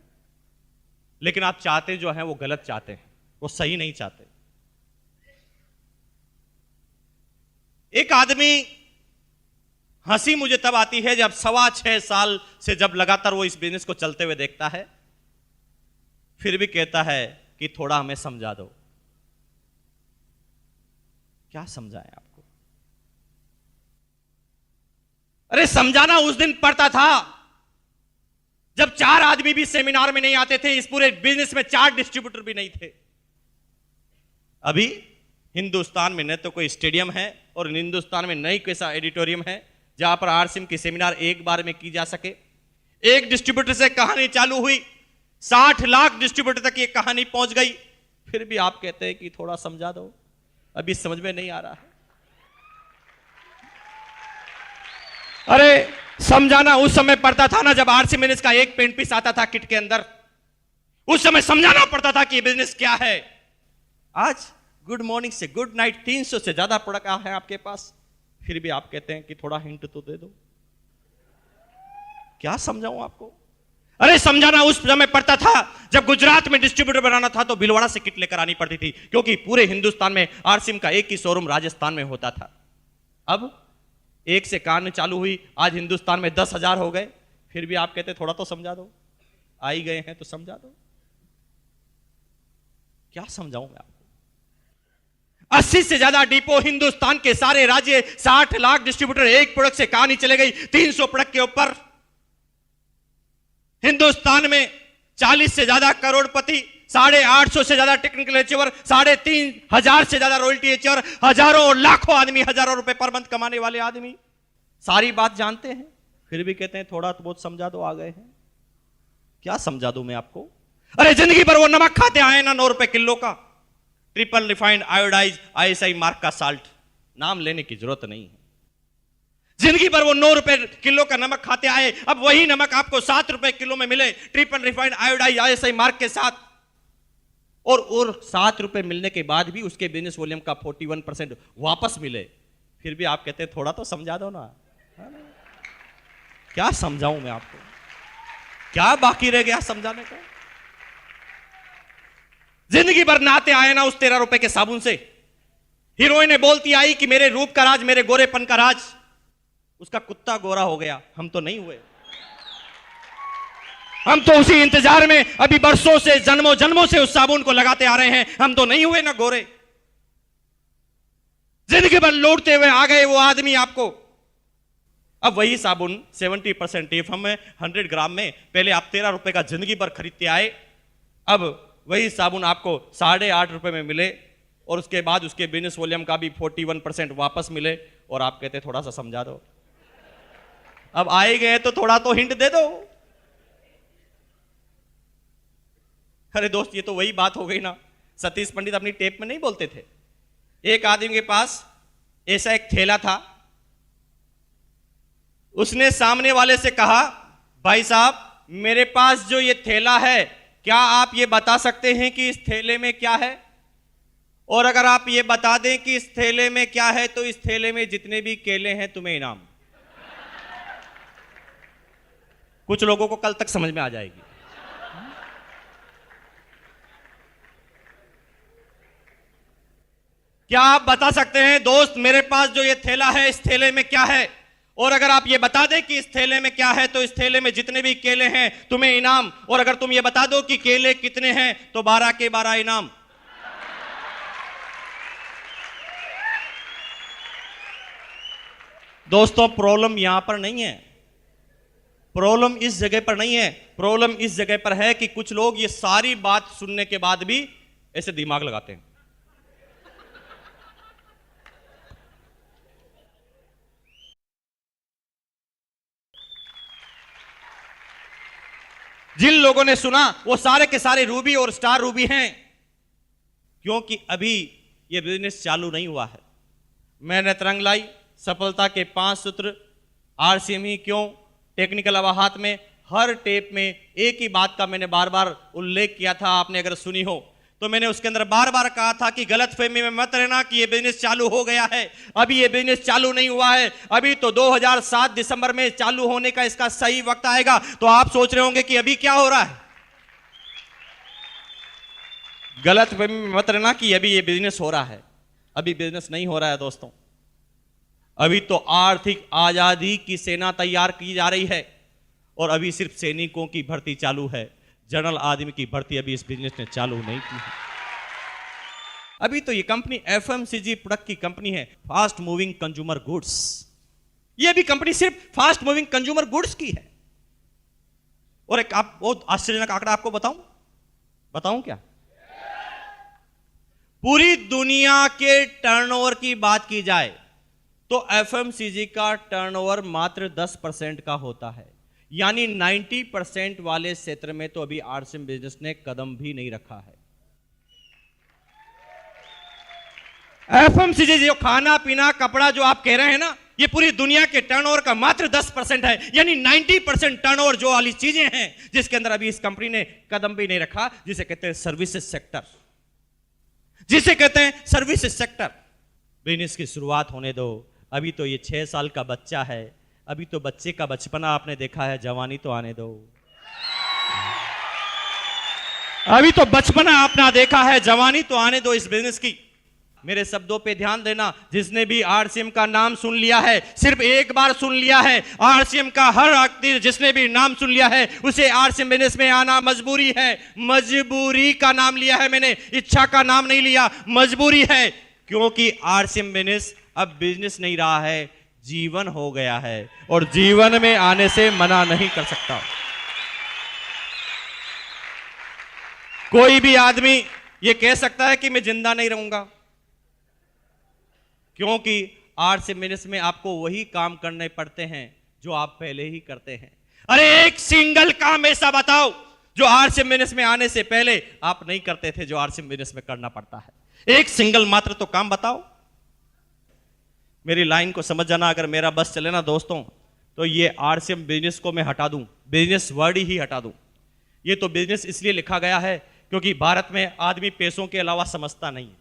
[SPEAKER 1] लेकिन आप चाहते जो हैं वो गलत चाहते हैं, वो सही नहीं चाहते। एक आदमी, हंसी मुझे तब आती है जब 6.25 साल से जब लगातार वो इस बिजनेस को चलते हुए देखता है, फिर भी कहता है कि थोड़ा हमें समझा दो। क्या समझाएं आपको? अरे समझाना उस दिन पड़ता था जब 4 आदमी भी सेमिनार में नहीं आते थे, इस पूरे बिजनेस में 4 डिस्ट्रीब्यूटर भी नहीं थे। अभी हिंदुस्तान में न तो कोई स्टेडियम है और हिंदुस्तान में नहीं कैसा एडिटोरियम है जहां पर आरसीएम की सेमिनार एक बार में की जा सके। एक डिस्ट्रीब्यूटर से कहानी चालू हुई, 60 लाख डिस्ट्रीब्यूटर तक ये कहानी पहुंच गई, फिर भी आप कहते हैं कि थोड़ा समझा दो, अभी समझ में नहीं आ रहा है। अरे समझाना उस समय पड़ता था ना जब आरसी बिजनेस का एक पेंट पीस आता था किट के अंदर, उस समय समझाना पड़ता था कि बिजनेस क्या है। आज गुड मॉर्निंग से गुड नाइट 300 से ज्यादा प्रोडक्ट है आपके पास, फिर भी आप कहते हैं कि थोड़ा हिंट तो दे दो। क्या समझाऊं आपको? अरे समझाना उस समय पड़ता था जब गुजरात में डिस्ट्रीब्यूटर बनाना था तो भिलवाड़ा से किट लेकर आनी पड़ती थी, क्योंकि पूरे हिंदुस्तान में आरसीएम का एक ही शोरूम राजस्थान में होता था। अब एक से कहानी चालू हुई, आज हिंदुस्तान में 10,000 हो गए, फिर भी आप कहते थोड़ा तो समझा दो, आ ही गए हैं तो समझा दो। क्या समझाऊं मैं आपको? 80 से ज्यादा डिपो हिंदुस्तान के सारे राज्य, 60 लाख डिस्ट्रीब्यूटर, एक प्रोडक्ट से कहानी चले गई 300 प्रोडक्ट के ऊपर। हिंदुस्तान में 40 से ज्यादा करोड़पति, 850 से ज्यादा टेक्निकल अचीवर, 3,500 से ज्यादा रॉयल्टी अचीवर, हजारों लाखों आदमी, हजारों रुपए पर मंथ कमाने वाले आदमी सारी बात जानते हैं, फिर भी कहते हैं थोड़ा तो बहुत समझा दो, आ गए हैं। क्या समझा दूं मैं आपको? अरे जिंदगी भर वो नमक खाते आए ना 9 रुपए किलो का, triple refined iodise ISI mark का साल्ट, नाम लेने की जरूरत नहीं है। जिंदगी भर वो 9 रुपए किलो का नमक खाते आए, अब वही नमक आपको 7 रुपए किलो में मिले triple refined iodise ISI mark के साथ, और 7 रुपए मिलने के बाद भी उसके बिजनेस वॉल्यूम का 41% वापस मिले, फिर भी आप कहते हैं थोड़ा तो समझा दो ना। क्या समझाऊं मैं आपको? क्या बाकी रह गया समझाने का? जिंदगी भर नहाते आए ना उस 13 रुपए के साबुन से, हीरोइन बोलती आई कि मेरे रूप का राज, मेरे गोरेपन का राज, उसका कुत्ता गोरा हो गया, हम तो नहीं हुए। हम तो उसी इंतजार में अभी बरसों से, जन्मों जन्मों से उस साबुन को लगाते आ रहे हैं, हम तो नहीं हुए ना गोरे। जिंदगी भर लौटते हुए आ गए वो आदमी आपको। अब वही साबुन 70% टीएफएम में 100 ग्राम में, पहले आप 13 रुपए का जिंदगी भर खरीदते आए, अब वही साबुन आपको 8.5 रुपए में मिले, और उसके बाद उसके बिजनेस वॉल्यूम का भी 41% वापस मिले, और आप कहते थोड़ा सा समझा दो। अब आए गए तो थोड़ा तो हिंट दे दो। अरे दोस्त, ये तो वही बात हो गई ना, सतीश पंडित अपनी टेप में नहीं बोलते थे, एक आदमी के पास ऐसा एक थैला था, उसने सामने वाले से कहा, भाई साहब मेरे पास जो ये थैला है, क्या आप ये बता सकते हैं कि इस थैले में क्या है? और अगर आप ये बता दें कि इस थैले में क्या है तो इस थैले में जितने भी केले हैं तुम्हें इनाम। कुछ लोगों को कल तक समझ में आ जाएगी। क्या आप बता सकते हैं दोस्त, मेरे पास जो ये थैला है इस थैले में क्या है? और अगर आप ये बता दें कि इस थैले में क्या है तो इस थैले में जितने भी केले हैं तुम्हें इनाम, और अगर तुम ये बता दो कि केले कितने हैं तो 12 के 12 इनाम। दोस्तों, प्रॉब्लम यहां पर नहीं है, प्रॉब्लम इस जगह पर नहीं है, प्रॉब्लम इस जगह पर है कि कुछ लोग ये सारी बात सुनने के बाद भी ऐसे दिमाग लगाते हैं। जिन लोगों ने सुना वो सारे के सारे रूबी और स्टार रूबी हैं, क्योंकि अभी ये बिजनेस चालू नहीं हुआ है। मैंने तरंग लाई, सफलता के 5 सूत्र, आरसीएम ही क्यों, टेक्निकल अवाहत में, हर टेप में एक ही बात का मैंने बार बार उल्लेख किया था। आपने अगर सुनी हो तो मैंने उसके अंदर बार बार कहा था कि गलतफहमी में मत रहना कि ये बिजनेस चालू हो गया है, अभी ये बिजनेस चालू नहीं हुआ है, अभी तो 2007 दिसंबर में चालू होने का इसका सही वक्त आएगा। तो आप सोच रहे होंगे कि अभी क्या हो रहा है। गलतफहमी में मत रहना कि अभी ये बिजनेस हो रहा है, अभी बिजनेस नहीं हो रहा है दोस्तों। अभी तो आर्थिक आजादी की सेना तैयार की जा रही है, और अभी सिर्फ सैनिकों की भर्ती चालू है, जनरल आदमी की भर्ती अभी इस बिजनेस ने चालू नहीं की है। अभी तो ये कंपनी FMCG प्रोडक्ट की कंपनी है, फास्ट मूविंग कंज्यूमर गुड्स। यह भी कंपनी सिर्फ फास्ट मूविंग कंज्यूमर गुड्स की है। और एक आप बहुत आश्चर्यजनक आंकड़ा आपको बताऊं क्या? पूरी दुनिया के टर्नओवर की बात की जाए तो एफएमसीजी का टर्नओवर मात्र 10% का होता है। यानी 90% वाले क्षेत्र में तो अभी आरसीएम बिजनेस ने कदम भी नहीं रखा है। एफएमसीजी जो खाना पीना कपड़ा जो आप कह रहे हैं ना, ये पूरी दुनिया के टर्नओवर का मात्र 10% है। यानी 90% टर्नओवर जो वाली चीजें हैं जिसके अंदर अभी इस कंपनी ने कदम भी नहीं रखा, जिसे कहते हैं सर्विसेज सेक्टर, जिसे कहते हैं सर्विसेज सेक्टर। बिजनेस की शुरुआत होने दो। अभी तो ये 6 साल का बच्चा है, अभी तो बच्चे का बचपना आपने देखा है, जवानी तो आने दो। अभी तो बचपना आपने देखा है, जवानी तो आने दो इस बिजनेस की। मेरे शब्दों पे ध्यान देना। जिसने भी आरसीएम का नाम सुन लिया है, सिर्फ एक बार सुन लिया है, आरसीएम का हर व्यक्ति जिसने भी नाम सुन लिया है उसे आरसीएम बिजनेस में आना मजबूरी है। मजबूरी का नाम लिया है मैंने, इच्छा का नाम नहीं लिया, मजबूरी है। क्योंकि आरसीएम बिजनेस अब बिजनेस नहीं रहा है, जीवन हो गया है और जीवन में आने से मना नहीं कर सकता। कोई भी आदमी यह कह सकता है कि मैं जिंदा नहीं रहूंगा, क्योंकि आरसीएम बिजनेस में आपको वही काम करने पड़ते हैं जो आप पहले ही करते हैं। अरे एक सिंगल काम ऐसा बताओ जो आरसीएम बिजनेस में आने से पहले आप नहीं करते थे, जो आरसीएम बिजनेस में करना पड़ता है। एक सिंगल मात्र तो काम बताओ। मेरी लाइन को समझ जाना। अगर मेरा बस चले ना दोस्तों, तो ये आरसीएम बिजनेस को मैं हटा दूं, बिजनेस वर्ड ही हटा दूं। ये तो बिजनेस इसलिए लिखा गया है क्योंकि भारत में आदमी पैसों के अलावा समझता नहीं है,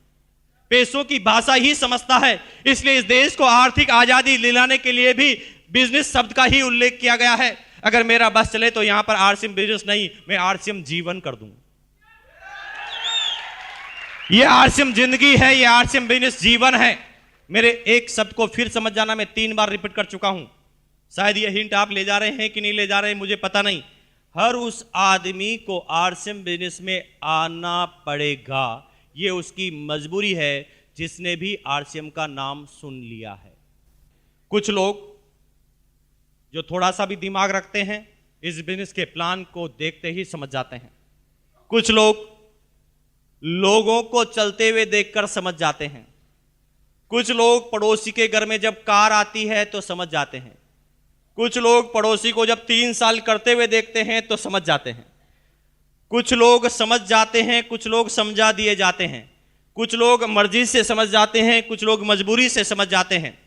[SPEAKER 1] पैसों की भाषा ही समझता है। इसलिए इस देश को आर्थिक आजादी दिलाने के लिए भी बिजनेस शब्द का ही उल्लेख किया गया है। अगर मेरा बस चले तो यहां पर आरसीएम बिजनेस नहीं, मैं आरसीएम जीवन कर दूं। यह आरसीएम जिंदगी है, यह आरसीएम बिजनेस जीवन है। मेरे एक शब्द को फिर समझ जाना, मैं 3 बार रिपीट कर चुका हूं। शायद यह हिंट आप ले जा रहे हैं कि नहीं ले जा रहे हैं, मुझे पता नहीं। हर उस आदमी को आरसीएम बिजनेस में आना पड़ेगा, ये उसकी मजबूरी है जिसने भी आरसीएम का नाम सुन लिया है। कुछ लोग जो थोड़ा सा भी दिमाग रखते हैं इस बिजनेस के प्लान को देखते ही समझ जाते हैं। कुछ लोग लोगों को चलते हुए देखकर समझ जाते हैं। कुछ लोग पड़ोसी के घर में जब कार आती है तो समझ जाते हैं। कुछ लोग पड़ोसी को जब 3 साल करते हुए देखते हैं तो समझ जाते हैं। कुछ लोग समझ जाते हैं, कुछ लोग समझा दिए जाते हैं। कुछ लोग मर्जी से समझ जाते हैं, कुछ लोग मजबूरी से समझ जाते हैं।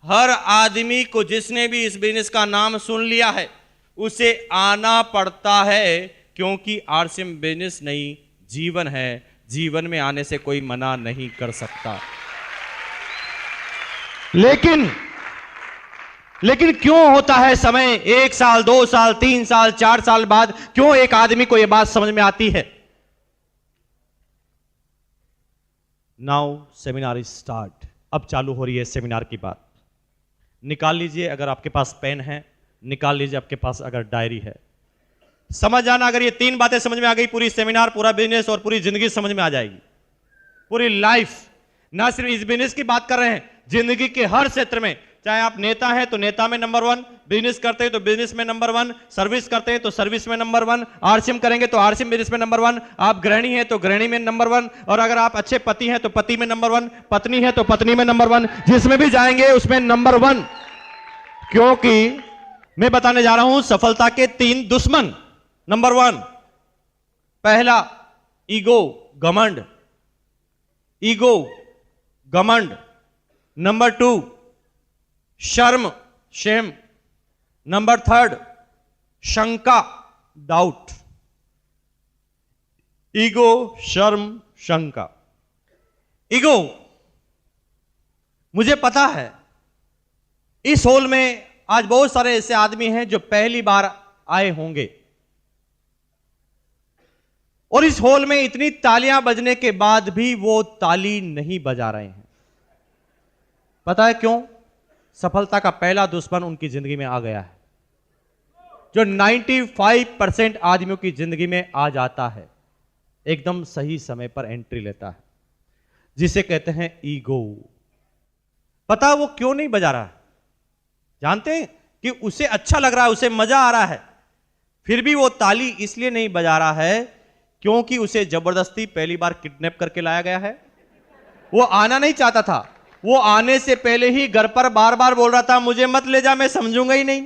[SPEAKER 1] हर आदमी को जिसने भी इस बिजनेस का नाम सुन लिया है उसे आना पड़ता है, क्योंकि आरसीएम बिजनेस नहीं जीवन है। जीवन में आने से कोई मना नहीं कर सकता। लेकिन क्यों होता है समय 1 साल 2 साल 3 साल 4 साल बाद क्यों एक आदमी को यह बात समझ में आती है? Now seminar is start. अब चालू हो रही है सेमिनार की बात। निकाल लीजिए अगर आपके पास पेन है, निकाल लीजिए आपके पास अगर डायरी है। समझ जाना, अगर ये 3 बातें समझ में आ गई, पूरी सेमिनार, पूरा बिजनेस और पूरी जिंदगी समझ में आ जाएगी। पूरी लाइफ, ना सिर्फ इस बिजनेस की बात कर रहे हैं, जिंदगी के हर क्षेत्र में। चाहे आप नेता हैं तो नेता में नंबर 1, बिजनेस करते हैं तो बिजनेस में नंबर 1, सर्विस करते हैं तो सर्विस में नंबर 1, आरसीएम करेंगे तो आरसीएम बिजनेस में नंबर 1, आप गृहिणी हैं तो गृहिणी में नंबर 1, और अगर आप अच्छे पति हैं तो पति में नंबर 1, पत्नी है तो पत्नी में नंबर 1, जिसमें भी जाएंगे उसमें नंबर 1। क्योंकि मैं बताने जा रहा हूं सफलता के 3 दुश्मन। नंबर 1, पहला ईगो, घमंड। ईगो, घमंड। नंबर 2 शर्म, शेम। नंबर 3 शंका, डाउट। ईगो, शर्म, शंका। ईगो, मुझे पता है इस हॉल में आज बहुत सारे ऐसे आदमी हैं जो पहली बार आए होंगे, और इस हॉल में इतनी तालियां बजने के बाद भी वो ताली नहीं बजा रहे हैं। पता है क्यों? सफलता का पहला दुश्मन उनकी जिंदगी में आ गया है, जो 95% आदमियों की जिंदगी में आ जाता है, एकदम सही समय पर एंट्री लेता है, जिसे कहते हैं ईगो। पता वो क्यों नहीं बजा रहा है? जानते हैं कि उसे अच्छा लग रहा है, उसे मजा आ रहा है, फिर भी वो ताली इसलिए नहीं बजा रहा है क्योंकि उसे जबरदस्ती पहली बार किडनैप करके लाया गया है। वो आना नहीं चाहता था, वो आने से पहले ही घर पर बार बार बोल रहा था, मुझे मत ले जा, मैं समझूंगा ही नहीं,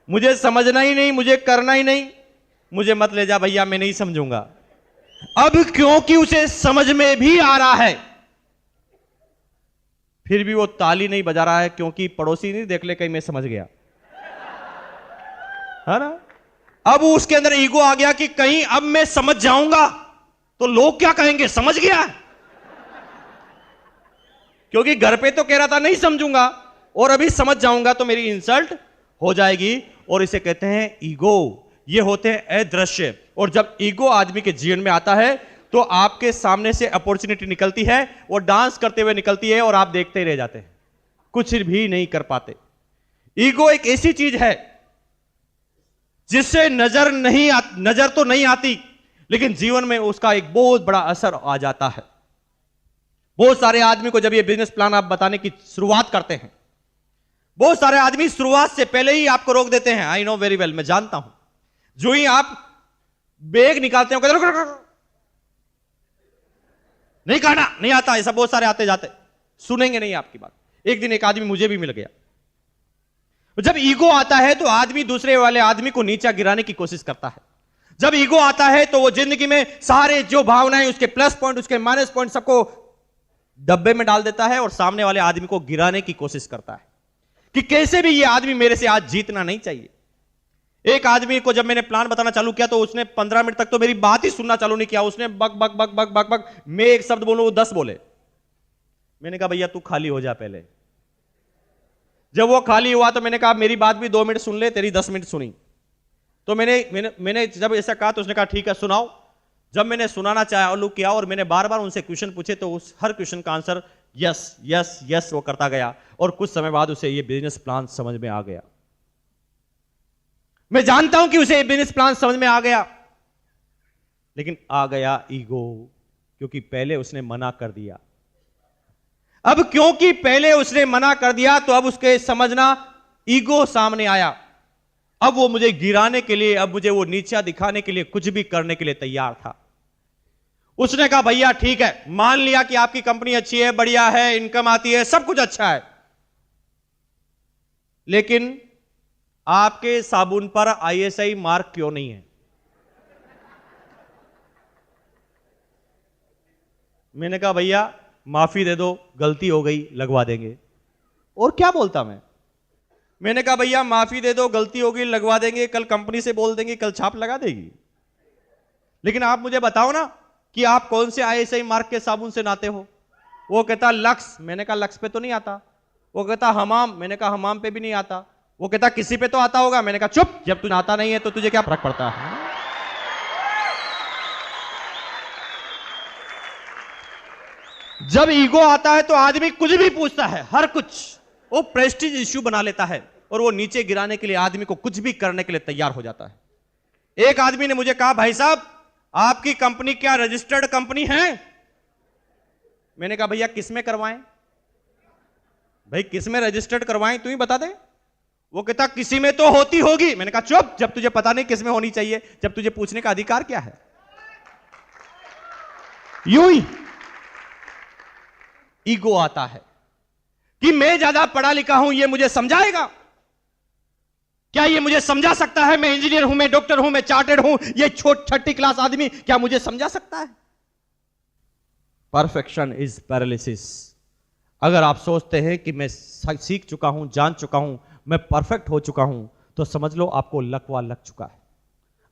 [SPEAKER 1] मुझे समझना ही नहीं, मुझे करना ही नहीं, मुझे मत ले जा भैया, मैं नहीं समझूंगा। अब क्योंकि उसे समझ में भी आ रहा है, फिर भी वो ताली नहीं बजा रहा है क्योंकि पड़ोसी नहीं देख ले कहीं मैं समझ गया, है ना। अब उसके अंदर ईगो आ गया कि कहीं अब मैं समझ जाऊंगा तो लोग क्या कहेंगे, समझ गया। क्योंकि घर पे तो कह रहा था नहीं समझूंगा, और अभी समझ जाऊंगा तो मेरी इंसल्ट हो जाएगी। और इसे कहते हैं ईगो। ये होते हैं अदृश्य। और जब ईगो आदमी के जीवन में आता है तो आपके सामने से अपॉर्चुनिटी निकलती है, वो डांस करते हुए निकलती है और आप देखते ही रह जाते हैं, कुछ भी नहीं कर पाते। ईगो एक ऐसी चीज है जिससे नजर तो नहीं आती, लेकिन जीवन में उसका एक बहुत बड़ा असर आ जाता है। बहुत सारे आदमी को जब ये बिजनेस प्लान आप बताने की शुरुआत करते हैं, बहुत सारे आदमी शुरुआत से पहले ही आपको रोक देते हैं। आई नो वेरी वेल, मैं जानता हूं। जो ही आप बैग निकालते हो, कहते हैं नहीं कहना, नहीं आता, ऐसा बहुत सारे आते जाते, सुनेंगे नहीं आपकी बात। एक दिन एक आदमी मुझे भी मिल गया। जब ईगो आता है तो आदमी दूसरे वाले आदमी को नीचा गिराने की कोशिश करता है। जब ईगो आता है तो वो जिंदगी में सारे जो भावनाएं, उसके प्लस पॉइंट, उसके माइनस पॉइंट, सबको डब्बे में डाल देता है और सामने वाले आदमी को गिराने की कोशिश करता है कि कैसे भी ये आदमी मेरे से आज जीतना नहीं चाहिए। एक आदमी को जब मैंने प्लान बताना चालू किया तो उसने 15 मिनट तक तो मेरी बात ही सुनना चालू नहीं किया। उसने बक बक बक बक बक बक, मैं एक शब्द बोलूं वो 10 बोले। मैंने कहा भैया तू खाली हो जा पहले। जब वो खाली हुआ तो मैंने कहा मेरी बात भी 2 मिनट सुन ले, तेरी 10 मिनट सुनी। तो मैंने जब ऐसा कहा तो उसने कहा ठीक है सुनाओ। जब मैंने सुनाना चालू किया और मैंने बार बार उनसे क्वेश्चन पूछे तो उस हर क्वेश्चन का आंसर यस यस यस वो करता गया। और कुछ समय बाद उसे ये बिजनेस प्लान समझ में आ गया। मैं जानता हूं कि उसे ये बिजनेस प्लान समझ में आ गया, लेकिन आ गया ईगो, क्योंकि पहले उसने मना कर दिया। अब क्योंकि पहले उसने मना कर दिया तो अब उसके समझना ईगो सामने आया। अब वो मुझे गिराने के लिए, अब मुझे वो नीचा दिखाने के लिए कुछ भी करने के लिए तैयार था। उसने कहा भैया ठीक है, मान लिया कि आपकी कंपनी अच्छी है, बढ़िया है, इनकम आती है, सब कुछ अच्छा है, लेकिन आपके साबुन पर आईएसआई मार्क क्यों नहीं है? मैंने कहा भैया माफी दे दो, गलती हो गई, लगवा देंगे। और क्या बोलता मैंने कहा भैया माफी दे दो, गलती हो गई, लगवा देंगे, कल कंपनी से बोल देंगे, कल छाप लगा देगी। लेकिन आप मुझे बताओ ना कि आप कौन से आईएसआई मार्क के साबुन से नहाते हो? वो कहता लक्स। मैंने कहा लक्स पे तो नहीं आता। वो कहता हमाम। मैंने कहा हमाम पे भी नहीं आता। वो कहता किसी पे तो आता होगा। मैंने कहा चुप, जब तू नहाता नहीं है तो तुझे क्या फर्क पड़ता है? जब ईगो आता है तो आदमी कुछ भी पूछता है, हर कुछ वो प्रेस्टीज इश्यू बना लेता है और वो नीचे गिराने के लिए आदमी को कुछ भी करने के लिए तैयार हो जाता है। एक आदमी ने मुझे कहा भाई साहब आपकी कंपनी क्या रजिस्टर्ड कंपनी है? मैंने कहा भैया किसमें करवाएं? भाई किसमें रजिस्टर्ड करवाएं, तू ही बता दे। वो कहता किसी में तो होती होगी। मैंने कहा चुप, जब तुझे पता नहीं किसमें होनी चाहिए, जब तुझे पूछने का अधिकार क्या है? यूं ही ईगो आता है कि मैं ज्यादा पढ़ा लिखा हूं, ये मुझे समझाएगा क्या? ये मुझे समझा सकता है? मैं इंजीनियर हूं, मैं डॉक्टर हूं, मैं चार्टेड हूं, ये छठी क्लास आदमी क्या मुझे समझा सकता है? Perfection is paralysis. अगर आप सोचते हैं कि मैं सीख चुका हूं, जान चुका हूं, मैं परफेक्ट हो चुका हूं, तो समझ लो आपको लकवा लग चुका है।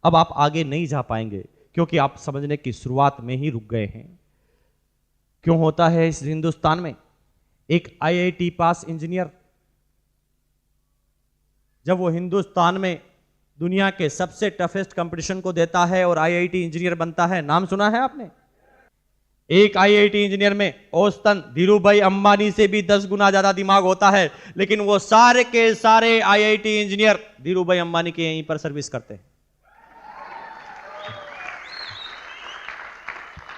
[SPEAKER 1] अब आप आगे नहीं जा पाएंगे क्योंकि आप समझने की शुरुआत में ही रुक गए हैं। क्यों होता है इस हिंदुस्तान में? एक आईआईटी पास इंजीनियर जब वो हिंदुस्तान में दुनिया के सबसे टफेस्ट कंपटीशन को देता है और आईआईटी इंजीनियर बनता है, नाम सुना है आपने? एक आईआईटी इंजीनियर में औसतन धीरूभाई अंबानी से भी 10 गुना ज्यादा दिमाग होता है, लेकिन वो सारे के सारे आईआईटी इंजीनियर धीरूभाई अंबानी के यहीं पर सर्विस करते हैं।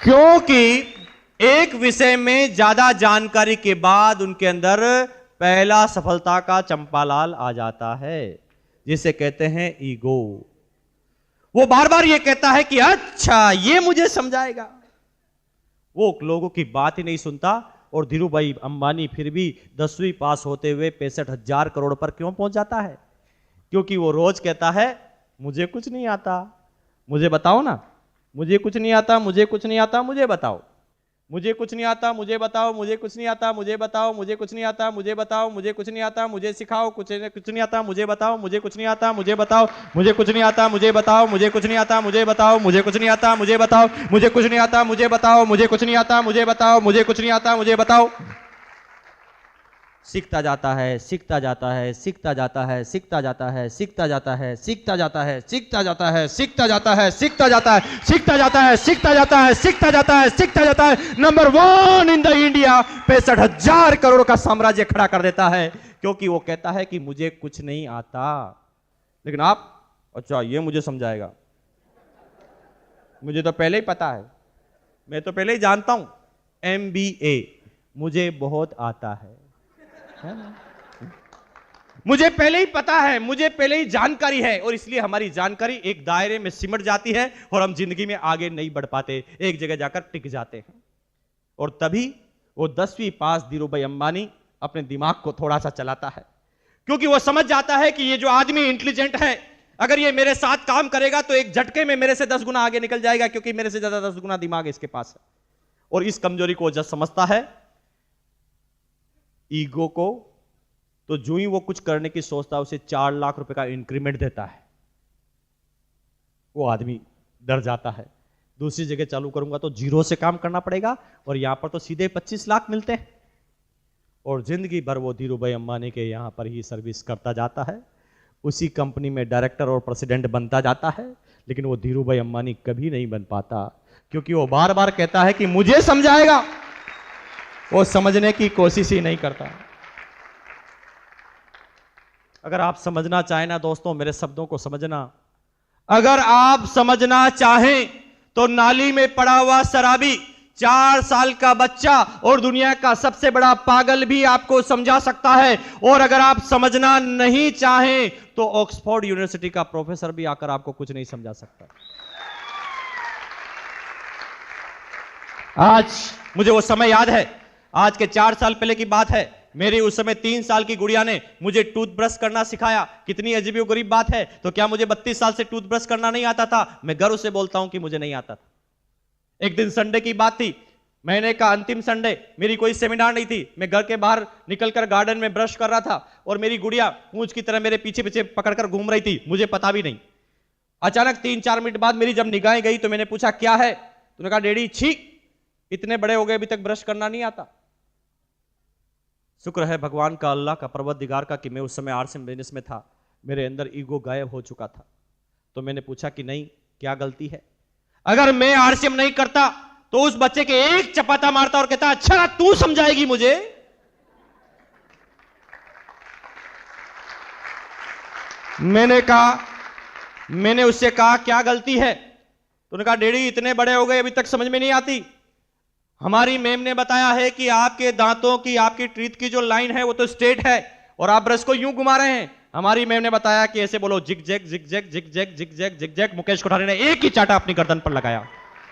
[SPEAKER 1] क्योंकि एक विषय में ज्यादा जानकारी के बाद उनके अंदर पहला सफलता का चंपालाल आ जाता है, जिसे कहते हैं ईगो। वो बार बार ये कहता है कि अच्छा ये मुझे समझाएगा। वो लोगों की बात ही नहीं सुनता। और धीरू भाई अंबानी फिर भी 10वीं पास होते हुए 65,000 करोड़ पर क्यों पहुंच जाता है? क्योंकि वो रोज कहता है मुझे कुछ नहीं आता, मुझे बताओ ना, मुझे कुछ नहीं आता, मुझे कुछ नहीं आता, मुझे बताओ, मुझे कुछ नहीं आता, मुझे बताओ, मुझे कुछ नहीं आता, मुझे बताओ, मुझे कुछ नहीं आता, मुझे बताओ, मुझे कुछ नहीं आता, मुझे सिखाओ, कुछ नहीं आता, मुझे बताओ, मुझे कुछ नहीं आता, मुझे बताओ, मुझे कुछ नहीं आता, मुझे बताओ, मुझे कुछ नहीं आता, मुझे बताओ, मुझे कुछ नहीं आता, मुझे बताओ, मुझे कुछ नहीं आता, मुझे बताओ, मुझे कुछ नहीं आता, मुझे बताओ, मुझे कुछ नहीं आता, मुझे बताओ। सीखता जाता है, सीखता जाता है, सीखता जाता है, सीखता जाता है, सीखता जाता है, सीखता जाता है, सीखता जाता है, सीखता जाता है, सीखता जाता है, सीखता जाता है, सीखता जाता है, सीखता जाता है, सीखता जाता है। Number 1 in the India 65,000 crore का साम्राज्य खड़ा कर देता है, क्योंकि वो कहता है कि मुझे कुछ नहीं आता। लेकिन आप, अच्छा ये मुझे समझाएगा, मुझे तो पहले ही पता है, मैं तो पहले ही जानता हूं, MBA मुझे बहुत आता है मुझे पहले ही पता है, मुझे पहले ही जानकारी है, और इसलिए हमारी जानकारी एक दायरे में सिमट जाती है और हम जिंदगी में आगे नहीं बढ़ पाते, एक जगह जाकर टिक जाते हैं। और तभी वो 10वीं पास धीरूभाई अंबानी अपने दिमाग को थोड़ा सा चलाता है, क्योंकि वो समझ जाता है कि ये जो आदमी इंटेलिजेंट है, अगर ये मेरे साथ काम करेगा तो एक झटके में मेरे से 10 गुना आगे निकल जाएगा, क्योंकि मेरे से ज्यादा 10 गुना दिमाग इसके पास है। और इस कमजोरी को जब समझता है, ईगो को, तो जो ही वो कुछ करने की सोचता है उसे 4 लाख रुपए का इंक्रीमेंट देता है। वो आदमी डर जाता है, दूसरी जगह चालू करूंगा तो 0 से काम करना पड़ेगा, और यहां पर तो सीधे 25 लाख मिलते हैं। और जिंदगी भर वो धीरूभाई अंबानी के यहां पर ही सर्विस करता जाता है, उसी कंपनी में डायरेक्टर और प्रेसिडेंट बनता जाता है। लेकिन वो धीरूभाई अंबानी कभी नहीं बन पाता, क्योंकि वो बार बार कहता है कि मुझे समझाएगा, वो समझने की कोशिश ही नहीं करता। अगर आप समझना चाहें ना दोस्तों, मेरे शब्दों को समझना, अगर आप समझना चाहें तो नाली में पड़ा हुआ शराबी, 4 साल का बच्चा और दुनिया का सबसे बड़ा पागल भी आपको समझा सकता है। और अगर आप समझना नहीं चाहें तो ऑक्सफोर्ड यूनिवर्सिटी का प्रोफेसर भी आकर आपको कुछ नहीं समझा सकता। आज मुझे वो समय याद है, आज के 4 साल पहले की बात है। मेरी उस समय 3 साल की गुड़िया ने मुझे टूथब्रश करना सिखाया। कितनी अजीब गरीब बात है। तो क्या मुझे 32 साल से टूथब्रश करना नहीं आता था? मैं गर्व से बोलता हूं कि मुझे नहीं आता था। एक दिन संडे की बात थी, महीने का अंतिम संडे, मेरी कोई सेमिनार नहीं थी। मैं घर के बाहर निकलकर गार्डन में ब्रश कर रहा था और मेरी गुड़िया पूंछ की तरह मेरे पीछे पीछे पकड़कर घूम रही थी, मुझे पता भी नहीं। अचानक 3-4 मिनट बाद मेरी जब निगाहें गई तो मैंने पूछा क्या है? तूने कहा डैडी छी, इतने बड़े हो गए अभी तक ब्रश करना नहीं आता। शुक्र है भगवान का, अल्लाह का, परवरदिगार का कि मैं उस समय आरसीएम बिजनेस में था, मेरे अंदर ईगो गायब हो चुका था। तो मैंने पूछा कि नहीं, क्या गलती है? अगर मैं आरसीएम नहीं करता तो उस बच्चे के एक चपाटा मारता और कहता अच्छा तू समझाएगी मुझे। मैंने उससे कहा क्या गलती है? तो उन्होंने कहा डैडी इतने बड़े हो गए अभी तक समझ में नहीं आती। हमारी मैम ने बताया है कि आपके दांतों की, आपकी टीथ की जो लाइन है वो तो स्ट्रेट है और आप ब्रश को यूं घुमा रहे हैं। हमारी मैम ने बताया कि ऐसे बोलो zig zag zig zag zig zag zig zag zig zag. Mukesh Kothari ने एक ही चाटा अपनी गर्दन पर लगाया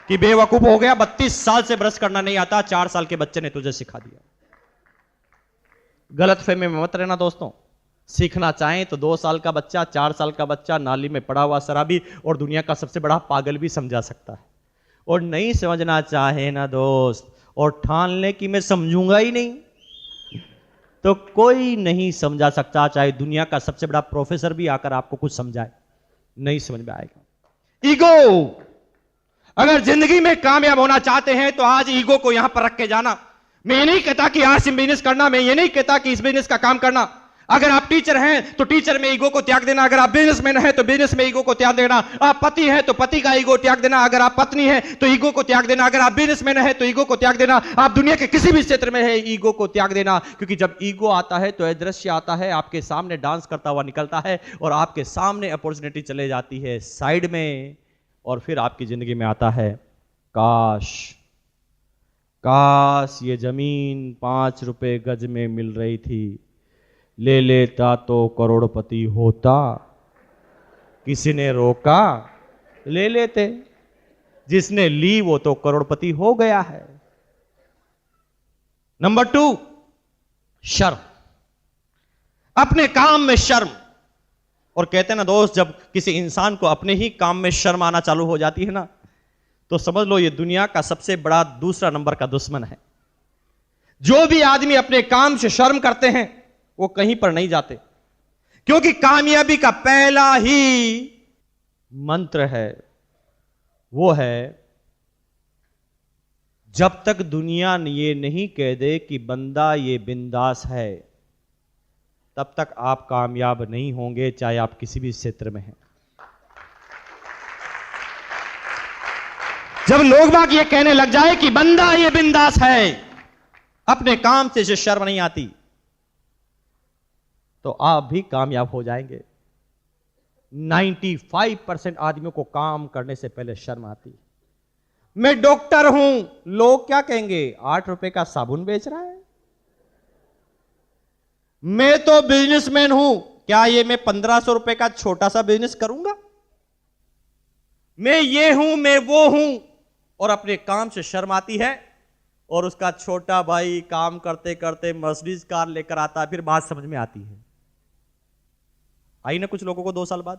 [SPEAKER 1] कि बेवकूफ हो गया, 32 साल से ब्रश करना नहीं आता, 4 साल के बच्चे ने तुझे सिखा दिया। गलत फहमी में मत रहना दोस्तों। सीखना चाहें तो 2 साल का बच्चा, 4 साल का बच्चा, नाली में पड़ा हुआ शराबी और दुनिया का सबसे बड़ा पागल भी समझा सकता है। और नहीं समझना चाहे ना दोस्त, और ठान ले कि मैं समझूंगा ही नहीं, तो कोई नहीं समझा सकता, चाहे दुनिया का सबसे बड़ा प्रोफेसर भी आकर आपको कुछ समझाए, नहीं समझ में आएगा। ईगो, अगर जिंदगी में कामयाब होना चाहते हैं तो आज ईगो को यहां पर रख के जाना। मैं ये नहीं कहता कि आरसीएम बिजनेस करना, मैं ये नहीं कहता कि इस बिजनेस का काम करना। अगर आप टीचर हैं तो टीचर में ईगो को त्याग देना, अगर आप बिजनेसमैन हैं तो बिजनेस में ईगो को त्याग देना, आप पति हैं तो पति का ईगो त्याग देना, अगर आप पत्नी हैं तो ईगो को त्याग देना, अगर आप बिजनेसमैन हैं तो ईगो को त्याग देना, आप दुनिया के किसी भी क्षेत्र में है ईगो को त्याग देना। क्योंकि जब ईगो आता है तो अदृश्य आता है, आपके सामने डांस करता हुआ निकलता है और आपके सामने अपॉर्चुनिटी चले जाती है साइड में, और फिर आपकी जिंदगी में आता है काश, काश ये जमीन 5 रुपए गज में मिल रही थी, ले लेता तो करोड़पति होता, किसी ने रोका ले लेते, जिसने ली वो तो करोड़पति हो गया है। नंबर 2, शर्म। अपने काम में शर्म। और कहते हैं ना दोस्त, जब किसी इंसान को अपने ही काम में शर्म आना चालू हो जाती है ना, तो समझ लो ये दुनिया का सबसे बड़ा दूसरा नंबर का दुश्मन है। जो भी आदमी अपने काम से शर्म करते हैं वो कहीं पर नहीं जाते, क्योंकि कामयाबी का पहला ही मंत्र है, वो है जब तक दुनिया ये नहीं कह दे कि बंदा ये बिंदास है, तब तक आप कामयाब नहीं होंगे, चाहे आप किसी भी क्षेत्र में हैं। जब लोग बाग ये कहने लग जाए कि बंदा ये बिंदास है, अपने काम से शर्म नहीं आती, तो आप भी कामयाब हो जाएंगे। 95% आदमियों को काम करने से पहले शर्म आती। मैं डॉक्टर हूं, लोग क्या कहेंगे, 8 रुपए का साबुन बेच रहा है। मैं तो बिजनेसमैन हूं, क्या ये मैं 1500 रुपए का छोटा सा बिजनेस करूंगा। मैं ये हूं, मैं वो हूं, और अपने काम से शर्म आती है। और उसका छोटा भाई काम करते करते मर्सिडीज कार लेकर आता है, फिर बात समझ में आती है। आई ना कुछ लोगों को 2 साल बाद,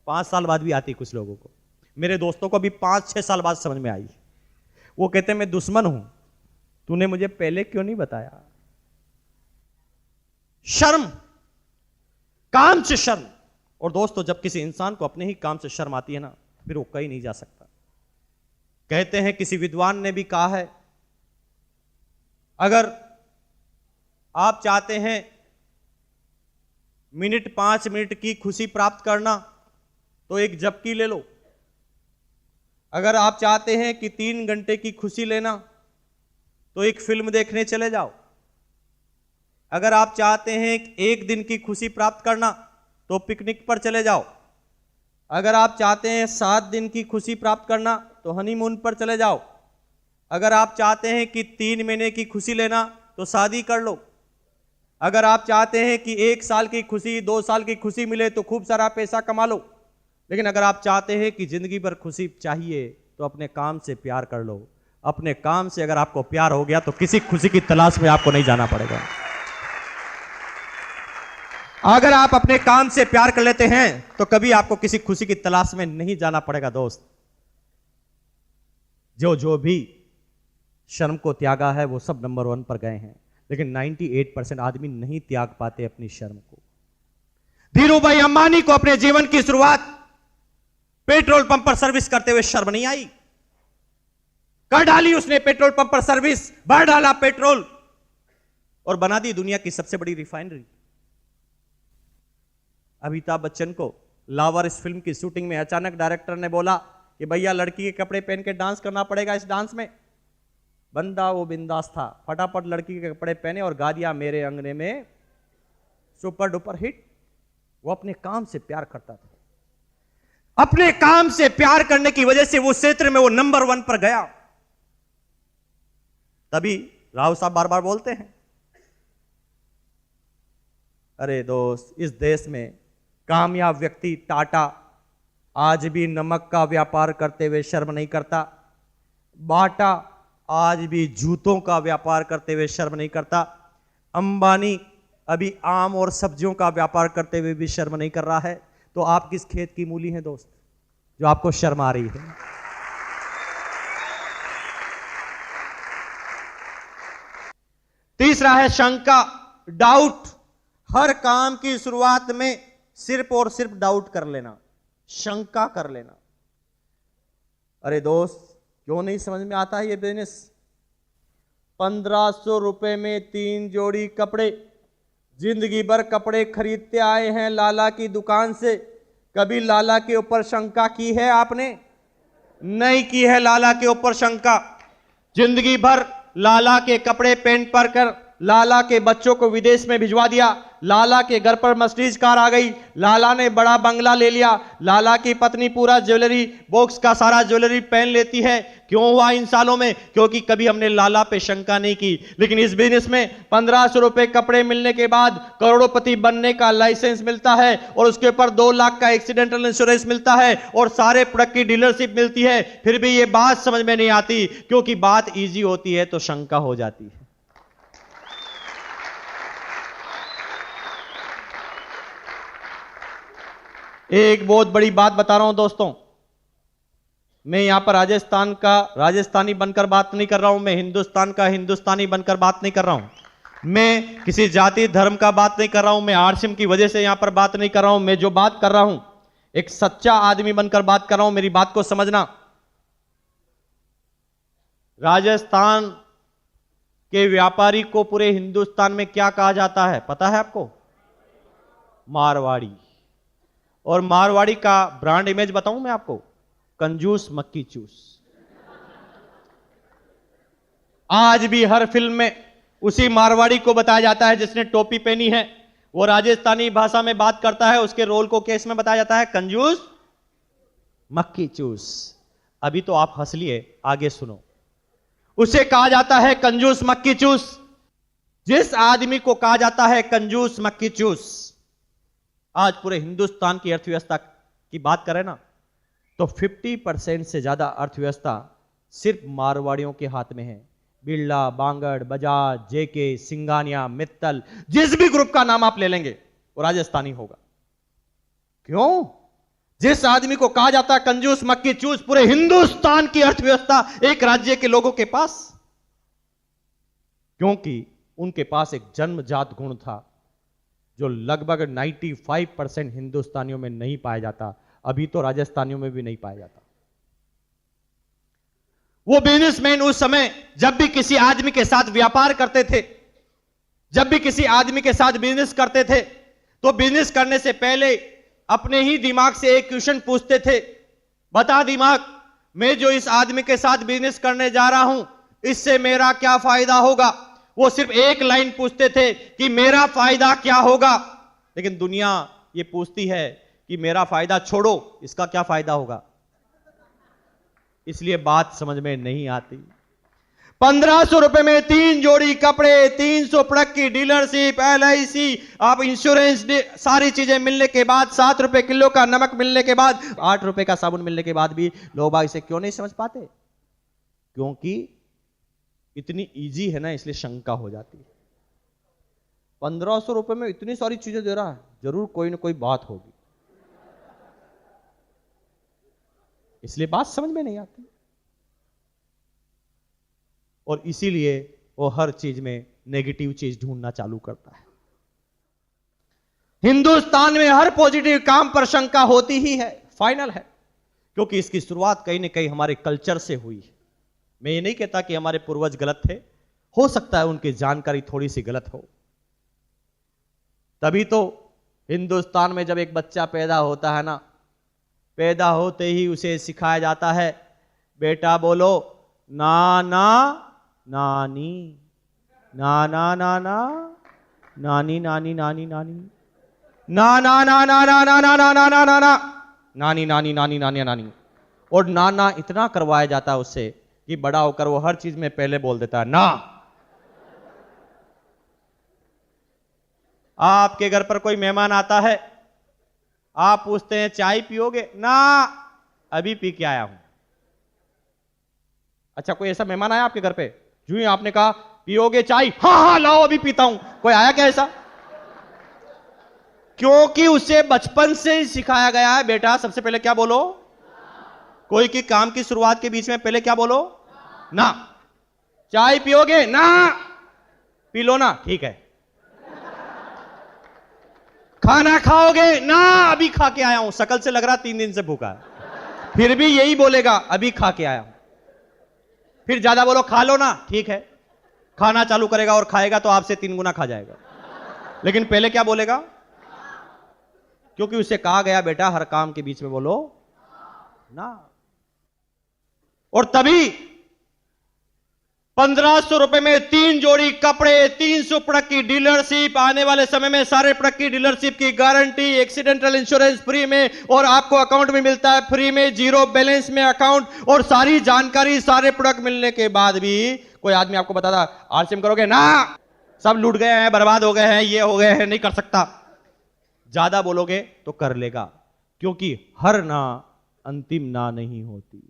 [SPEAKER 1] 5 साल बाद भी आती कुछ लोगों को। मेरे दोस्तों को भी 5-6 साल बाद समझ में आई। वो कहते हैं मैं दुश्मन हूं, तूने मुझे पहले क्यों नहीं बताया। शर्म, काम से शर्म। और दोस्तों, जब किसी इंसान को अपने ही काम से शर्म आती है ना, फिर वो कहीं नहीं जा सकता। कहते हैं, किसी विद्वान ने भी कहा है, अगर आप चाहते हैं 5 मिनट की खुशी प्राप्त करना, तो एक झपकी ले लो। अगर आप चाहते हैं कि 3 घंटे की खुशी लेना, तो एक फिल्म देखने चले जाओ। अगर आप चाहते हैं कि 1 दिन की खुशी प्राप्त करना, तो पिकनिक पर चले जाओ। अगर आप चाहते हैं 7 दिन की खुशी प्राप्त करना, तो हनीमून पर चले जाओ। अगर आप चाहते हैं कि 3 महीने की खुशी लेना, तो शादी कर लो। अगर आप चाहते हैं कि 1 साल की खुशी, 2 साल की खुशी मिले, तो खूब सारा पैसा कमा लो। लेकिन अगर आप चाहते हैं कि जिंदगी भर खुशी चाहिए, तो अपने काम से प्यार कर लो। अपने काम से अगर आपको प्यार हो गया, तो किसी खुशी की तलाश में आपको नहीं जाना पड़ेगा। अगर आप अपने काम से प्यार कर लेते हैं, तो कभी आपको किसी खुशी की तलाश में नहीं जाना पड़ेगा। दोस्त, जो भी शर्म को त्यागा है, वो सब नंबर 1 पर गए हैं। लेकिन 98% आदमी नहीं त्याग पाते अपनी शर्म को। धीरू भाई अंबानी को अपने जीवन की शुरुआत पेट्रोल पंप पर सर्विस करते हुए शर्म नहीं आई। कर डाली उसने पेट्रोल पंप पर सर्विस, भर डाला पेट्रोल, और बना दी दुनिया की सबसे बड़ी रिफाइनरी। अमिताभ बच्चन को लावर इस फिल्म की शूटिंग में अचानक डायरेक्टर ने बोला कि भैया लड़की के कपड़े पहन के डांस करना पड़ेगा इस डांस में। बंदा वो बिंदास था, फटाफट लड़की के कपड़े पहने और गा दिया मेरे अंगने में, सुपर डुपर हिट। वो अपने काम से प्यार करता था। अपने काम से प्यार करने की वजह से वो क्षेत्र में वो नंबर 1 पर गया। तभी राव साहब बार बार बोलते हैं, अरे दोस्त, इस देश में कामयाब व्यक्ति टाटा आज भी नमक का व्यापार करते हुए शर्म नहीं करता। बाटा आज भी जूतों का व्यापार करते हुए शर्म नहीं करता। अंबानी अभी आम और सब्जियों का व्यापार करते हुए भी शर्म नहीं कर रहा है। तो आप किस खेत की मूली हैं दोस्त, जो आपको शर्म आ रही है। तीसरा है शंका, डाउट। हर काम की शुरुआत में सिर्फ और सिर्फ डाउट कर लेना, शंका कर लेना। अरे दोस्त, क्यों नहीं समझ में आता है ये बिजनेस। 1500 रुपए में 3 जोड़ी कपड़े। जिंदगी भर कपड़े खरीदते आए हैं लाला की दुकान से। कभी लाला के ऊपर शंका की है आपने? नहीं की है लाला के ऊपर शंका। जिंदगी भर लाला के कपड़े पहन पर कर लाला के बच्चों को विदेश में भिजवा दिया। लाला के घर पर मर्सिडीज कार आ गई। लाला ने बड़ा बंगला ले लिया। लाला की पत्नी पूरा ज्वेलरी बॉक्स का सारा ज्वेलरी पहन लेती है। क्यों हुआ इन सालों में? क्योंकि कभी हमने लाला पे शंका नहीं की। लेकिन इस बिजनेस में 1500 रुपए कपड़े मिलने के बाद करोड़पति बनने का लाइसेंस मिलता है, और उसके ऊपर 2 लाख का एक्सीडेंटल इंश्योरेंस मिलता है, और सारे प्रोडक्ट की डीलरशिप मिलती है। फिर भी यह बात समझ में नहीं आती, क्योंकि बात इजी होती है तो शंका हो जाती है। एक बहुत बड़ी बात बता रहा हूं दोस्तों, मैं यहां पर राजस्थान का राजस्थानी बनकर बात नहीं कर रहा हूं, मैं हिंदुस्तान का हिंदुस्तानी बनकर बात नहीं कर रहा हूं, मैं किसी जाति धर्म का बात नहीं कर रहा हूं, मैं आरसीएम की वजह से यहां पर बात नहीं कर रहा हूं। मैं जो बात कर रहा हूं एक सच्चा आदमी बनकर बात कर रहा हूं। मेरी बात को समझना। राजस्थान के व्यापारी को पूरे हिंदुस्तान में क्या कहा जाता है पता है आपको? मारवाड़ी। और मारवाड़ी का ब्रांड इमेज बताऊं मैं आपको? कंजूस मक्की चूस। आज भी हर फिल्म में उसी मारवाड़ी को बताया जाता है जिसने टोपी पहनी है, वो राजस्थानी भाषा में बात करता है, उसके रोल को केस में बताया जाता है कंजूस मक्की चूस। अभी तो आप हंस लिए, आगे सुनो। उसे कहा जाता है कंजूस मक्की चूस। जिस आदमी को कहा जाता है कंजूस मक्की चूस, आज पूरे हिंदुस्तान की अर्थव्यवस्था की बात करें ना, तो 50% से ज्यादा अर्थव्यवस्था सिर्फ मारवाड़ियों के हाथ में है। बिरला, बांगड़, बजाज, जेके, सिंगानिया, मित्तल, जिस भी ग्रुप का नाम आप ले लेंगे वो राजस्थानी होगा। क्यों? जिस आदमी को कहा जाता है कंजूस मक्की चूस, पूरे हिंदुस्तान की अर्थव्यवस्था एक राज्य के लोगों के पास, क्योंकि उनके पास एक जन्मजात गुण था जो लगभग 95% हिंदुस्तानियों में नहीं पाया जाता। अभी तो राजस्थानियों में भी नहीं पाया जाता। वो बिजनेसमैन उस समय जब भी किसी आदमी के साथ व्यापार करते थे, जब भी किसी आदमी के साथ बिजनेस करते थे, तो बिजनेस करने से पहले अपने ही दिमाग से एक क्वेश्चन पूछते थे, बता दिमाग, मैं जो इस आदमी के साथ बिजनेस करने जा रहा हूं, इससे मेरा क्या फायदा होगा? वो सिर्फ एक लाइन पूछते थे कि मेरा फायदा क्या होगा। लेकिन दुनिया ये पूछती है कि मेरा फायदा छोड़ो, इसका क्या फायदा होगा? इसलिए बात समझ में नहीं आती। 1500 रुपए में 3 जोड़ी कपड़े, 300 प्रोडक्ट की डीलरशिप, LIC, आप इंश्योरेंस, सारी चीजें मिलने के बाद, 7 रुपए किलो का नमक मिलने के बाद, 8 रुपए का साबुन मिलने के बाद भी लोग इसे क्यों नहीं समझ पाते? क्योंकि इतनी इजी है ना, इसलिए शंका हो जाती है। 1500 रुपए में इतनी सारी चीजें दे रहा है, जरूर कोई ना कोई बात होगी, इसलिए बात समझ में नहीं आती। और इसीलिए वो हर चीज में नेगेटिव चीज ढूंढना चालू करता है। हिंदुस्तान में हर पॉजिटिव काम पर शंका होती ही है, फाइनल है, क्योंकि इसकी शुरुआत कहीं ना कहीं हमारे कल्चर से हुई है। मैं ये नहीं कहता कि हमारे पूर्वज गलत थे, हो सकता है उनकी जानकारी थोड़ी सी गलत हो। तभी तो हिंदुस्तान में जब एक बच्चा पैदा होता है ना, पैदा होते ही उसे सिखाया जाता है, बेटा बोलो नाना नानी, नाना नाना, नानी नानी नानी नानी, नाना नाना नाना नाना नाना नाना, नानी नानी नानी नानी नानी। और नाना इतना करवाया जाता है उससे कि बड़ा होकर वो हर चीज में पहले बोल देता है ना। आपके घर पर कोई मेहमान आता है, आप पूछते हैं चाय पियोगे? ना, अभी पी के आया हूं। अच्छा, कोई ऐसा मेहमान आया आपके घर पे, जो ही आपने कहा पियोगे चाय? हाँ हाँ लाओ अभी पीता हूं। कोई आया क्या ऐसा? क्योंकि उसे बचपन से ही सिखाया गया है, बेटा सबसे पहले क्या बोलो? कोई की काम की शुरुआत के बीच में पहले क्या बोलो? ना। चाय पियोगे? ना। पी लो ना, ठीक है। खाना खाओगे? ना, अभी खा के आया हूं। शकल से लग रहा 3 दिन से भूखा है, फिर भी यही बोलेगा अभी खा के आया हूं। फिर ज्यादा बोलो खा लो ना, ठीक है। खाना चालू करेगा और खाएगा तो आपसे 3 गुना खा जाएगा, लेकिन पहले क्या बोलेगा? क्योंकि उसे कहा गया बेटा हर काम के बीच में बोलो ना। और तभी 1500 रुपए में 3 जोड़ी कपड़े, 300 प्रोडक्ट की डीलरशिप, आने वाले समय में सारे प्रोडक्ट की डीलरशिप की गारंटी, एक्सीडेंटल इंश्योरेंस फ्री में, और आपको अकाउंट में मिलता है फ्री में, 0 बैलेंस में अकाउंट, और सारी जानकारी सारे प्रोडक्ट मिलने के बाद भी कोई आदमी आपको बताता आरसीएम करोगे ना, सब लूट गए हैं, बर्बाद हो गए हैं, ये हो गए हैं, नहीं कर सकता। ज्यादा बोलोगे तो कर लेगा, क्योंकि हर ना अंतिम ना नहीं होती।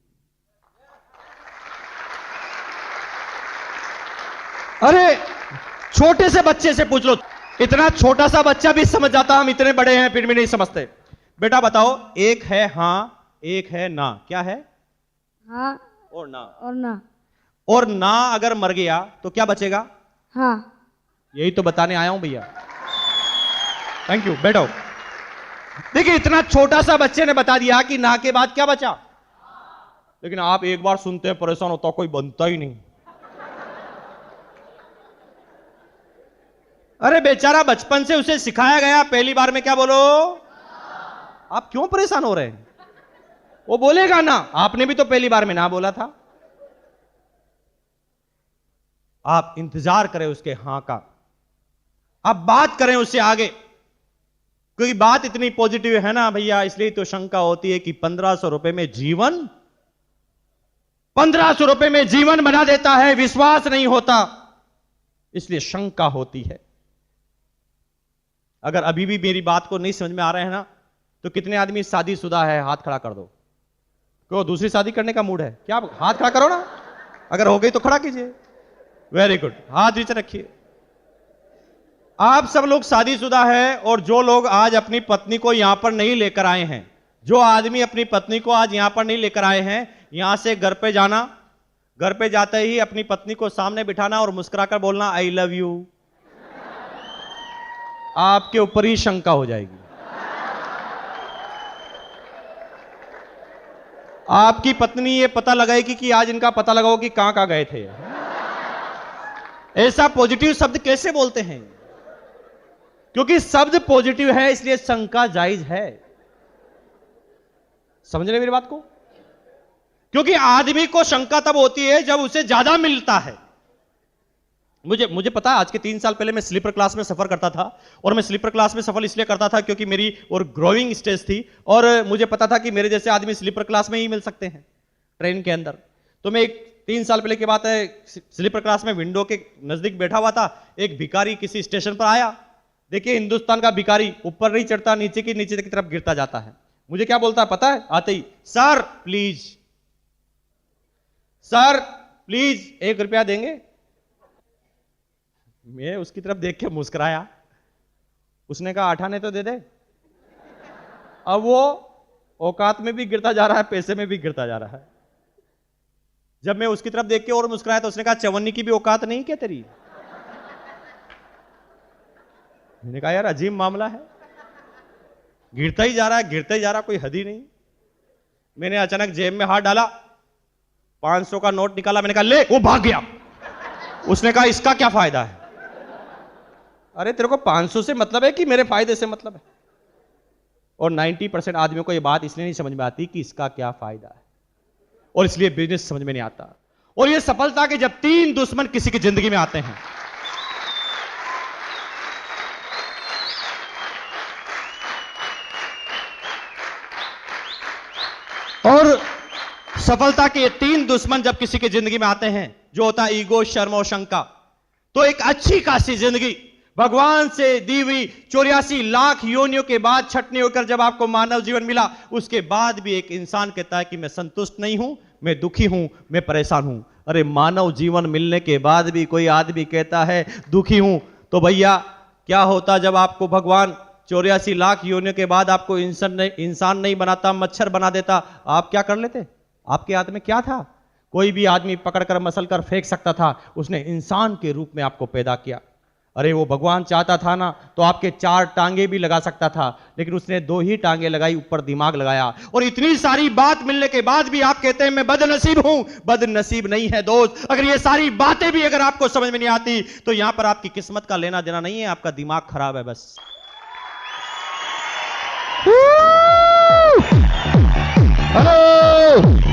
[SPEAKER 1] अरे छोटे से बच्चे से पूछ लो, इतना छोटा सा बच्चा भी समझ जाता, हम इतने बड़े हैं फिर भी नहीं समझते। बेटा बताओ, एक है हां, एक है ना, क्या है?
[SPEAKER 2] हाँ
[SPEAKER 1] और ना।
[SPEAKER 2] और ना।
[SPEAKER 1] और ना अगर मर गया तो क्या बचेगा?
[SPEAKER 2] हाँ।
[SPEAKER 1] यही तो बताने आया हूं भैया। थैंक यू, बैठो। देखिए, इतना छोटा सा बच्चे ने बता दिया कि ना के बाद क्या बचा, लेकिन आप एक बार सुनते हैं परेशान होता, कोई बनता ही नहीं। अरे बेचारा बचपन से उसे सिखाया गया पहली बार में क्या बोलो। आप क्यों परेशान हो रहे हैं? वो बोलेगा ना, आपने भी तो पहली बार में ना बोला था। आप इंतजार करें उसके हां का, आप बात करें उससे आगे, क्योंकि बात इतनी पॉजिटिव है ना भैया, इसलिए तो शंका होती है कि 1500 रुपए में जीवन, 1500 रुपए में जीवन बना देता है, विश्वास नहीं होता, इसलिए शंका होती है। अगर अभी भी मेरी बात को नहीं समझ में आ रहे हैं ना, तो कितने आदमी शादीशुदा है, हाथ खड़ा कर दो। क्यों, दूसरी शादी करने का मूड है क्या? हाथ खड़ा करो ना, अगर हो गई तो खड़ा कीजिए। वेरी गुड, हाथ नीचे रखिए। आप सब लोग शादीशुदा है, और जो लोग आज अपनी पत्नी को यहां पर नहीं लेकर आए हैं, जो आदमी अपनी पत्नी को आज यहां पर नहीं लेकर आए हैं, यहां से घर पे जाना, घर पे जाते ही अपनी पत्नी को सामने बिठाना और मुस्कुराकर बोलना आई लव यू। आपके ऊपर ही शंका हो जाएगी। आपकी पत्नी ये पता लगाएगी कि आज इनका पता लगाओ कि कहां कहां गए थे। ऐसा पॉजिटिव शब्द कैसे बोलते हैं? क्योंकि शब्द पॉजिटिव है, इसलिए शंका जायज है। समझ रहे मेरी बात को? क्योंकि आदमी को शंका तब होती है जब उसे ज्यादा मिलता है। मुझे पता है, आज के 3 साल पहले मैं स्लीपर क्लास में सफर करता था, और मैं स्लीपर क्लास में सफर इसलिए करता था क्योंकि मेरी और ग्रोइंग स्टेज थी, और मुझे पता था कि मेरे जैसे आदमी स्लीपर क्लास में ही मिल सकते हैं ट्रेन के अंदर। तो मैं 3 साल पहले की बात है, स्लीपर क्लास में विंडो के नजदीक बैठा हुआ था, एक भिखारी किसी स्टेशन पर आया। देखिए, हिंदुस्तान का भिखारी ऊपर नहीं चढ़ता, नीचे की तरफ गिरता जाता है। मुझे क्या बोलता है पता है? आते ही, सर प्लीज, सर प्लीज 1 रुपया देंगे। मैं उसकी तरफ देख के मुस्कुराया। उसने कहा 8 आने तो दे दे। अब वो औकात में भी गिरता जा रहा है, पैसे में भी गिरता जा रहा है। जब मैं उसकी तरफ देख के और मुस्कुराया तो उसने कहा 54 की भी औकात नहीं क्या तेरी? मैंने कहा यार अजीब मामला है, गिरता ही जा रहा है, गिरता ही जा रहा, कोई हद ही नहीं। मैंने अचानक जेब में हाथ डाला, 500 का नोट निकाला, मैंने कहा ले, वो भाग गया। उसने कहा इसका क्या फायदा है? अरे तेरे को 500 से मतलब है कि मेरे फायदे से मतलब है? और 90% आदमियों को यह बात इसलिए नहीं समझ में आती कि इसका क्या फायदा है, और इसलिए बिजनेस समझ में नहीं आता। और यह सफलता के जब 3 दुश्मन किसी की जिंदगी में आते हैं, और सफलता के 3 दुश्मन जब किसी की जिंदगी में आते हैं, जो होता है ईगो, शर्म और शंका, तो एक अच्छी खासी जिंदगी भगवान से दी हुई 84 लाख योनियों के बाद छटनी होकर जब आपको मानव जीवन मिला, उसके बाद भी एक इंसान कहता है कि मैं संतुष्ट नहीं हूं, मैं दुखी हूं, मैं परेशान हूं। अरे मानव जीवन मिलने के बाद भी कोई आदमी कहता है दुखी हूं, तो भैया क्या होता जब आपको भगवान 84 लाख योनियों के बाद आपको इंसान नहीं बनाता, मच्छर बना देता, आप क्या कर लेते? आपके हाथ में क्या था? कोई भी आदमी पकड़कर मसल कर फेंक सकता था। उसने इंसान के रूप में आपको पैदा किया। अरे वो भगवान चाहता था ना तो आपके 4 टांगे भी लगा सकता था, लेकिन उसने 2 ही टांगे लगाई, ऊपर दिमाग लगाया। और इतनी सारी बात मिलने के बाद भी आप कहते हैं मैं बदनसीब हूं। बदनसीब नहीं है दोस्त। अगर ये सारी बातें भी अगर आपको समझ में नहीं आती तो यहां पर आपकी किस्मत का लेना देना नहीं है, आपका दिमाग खराब है बस।
[SPEAKER 3] हेलो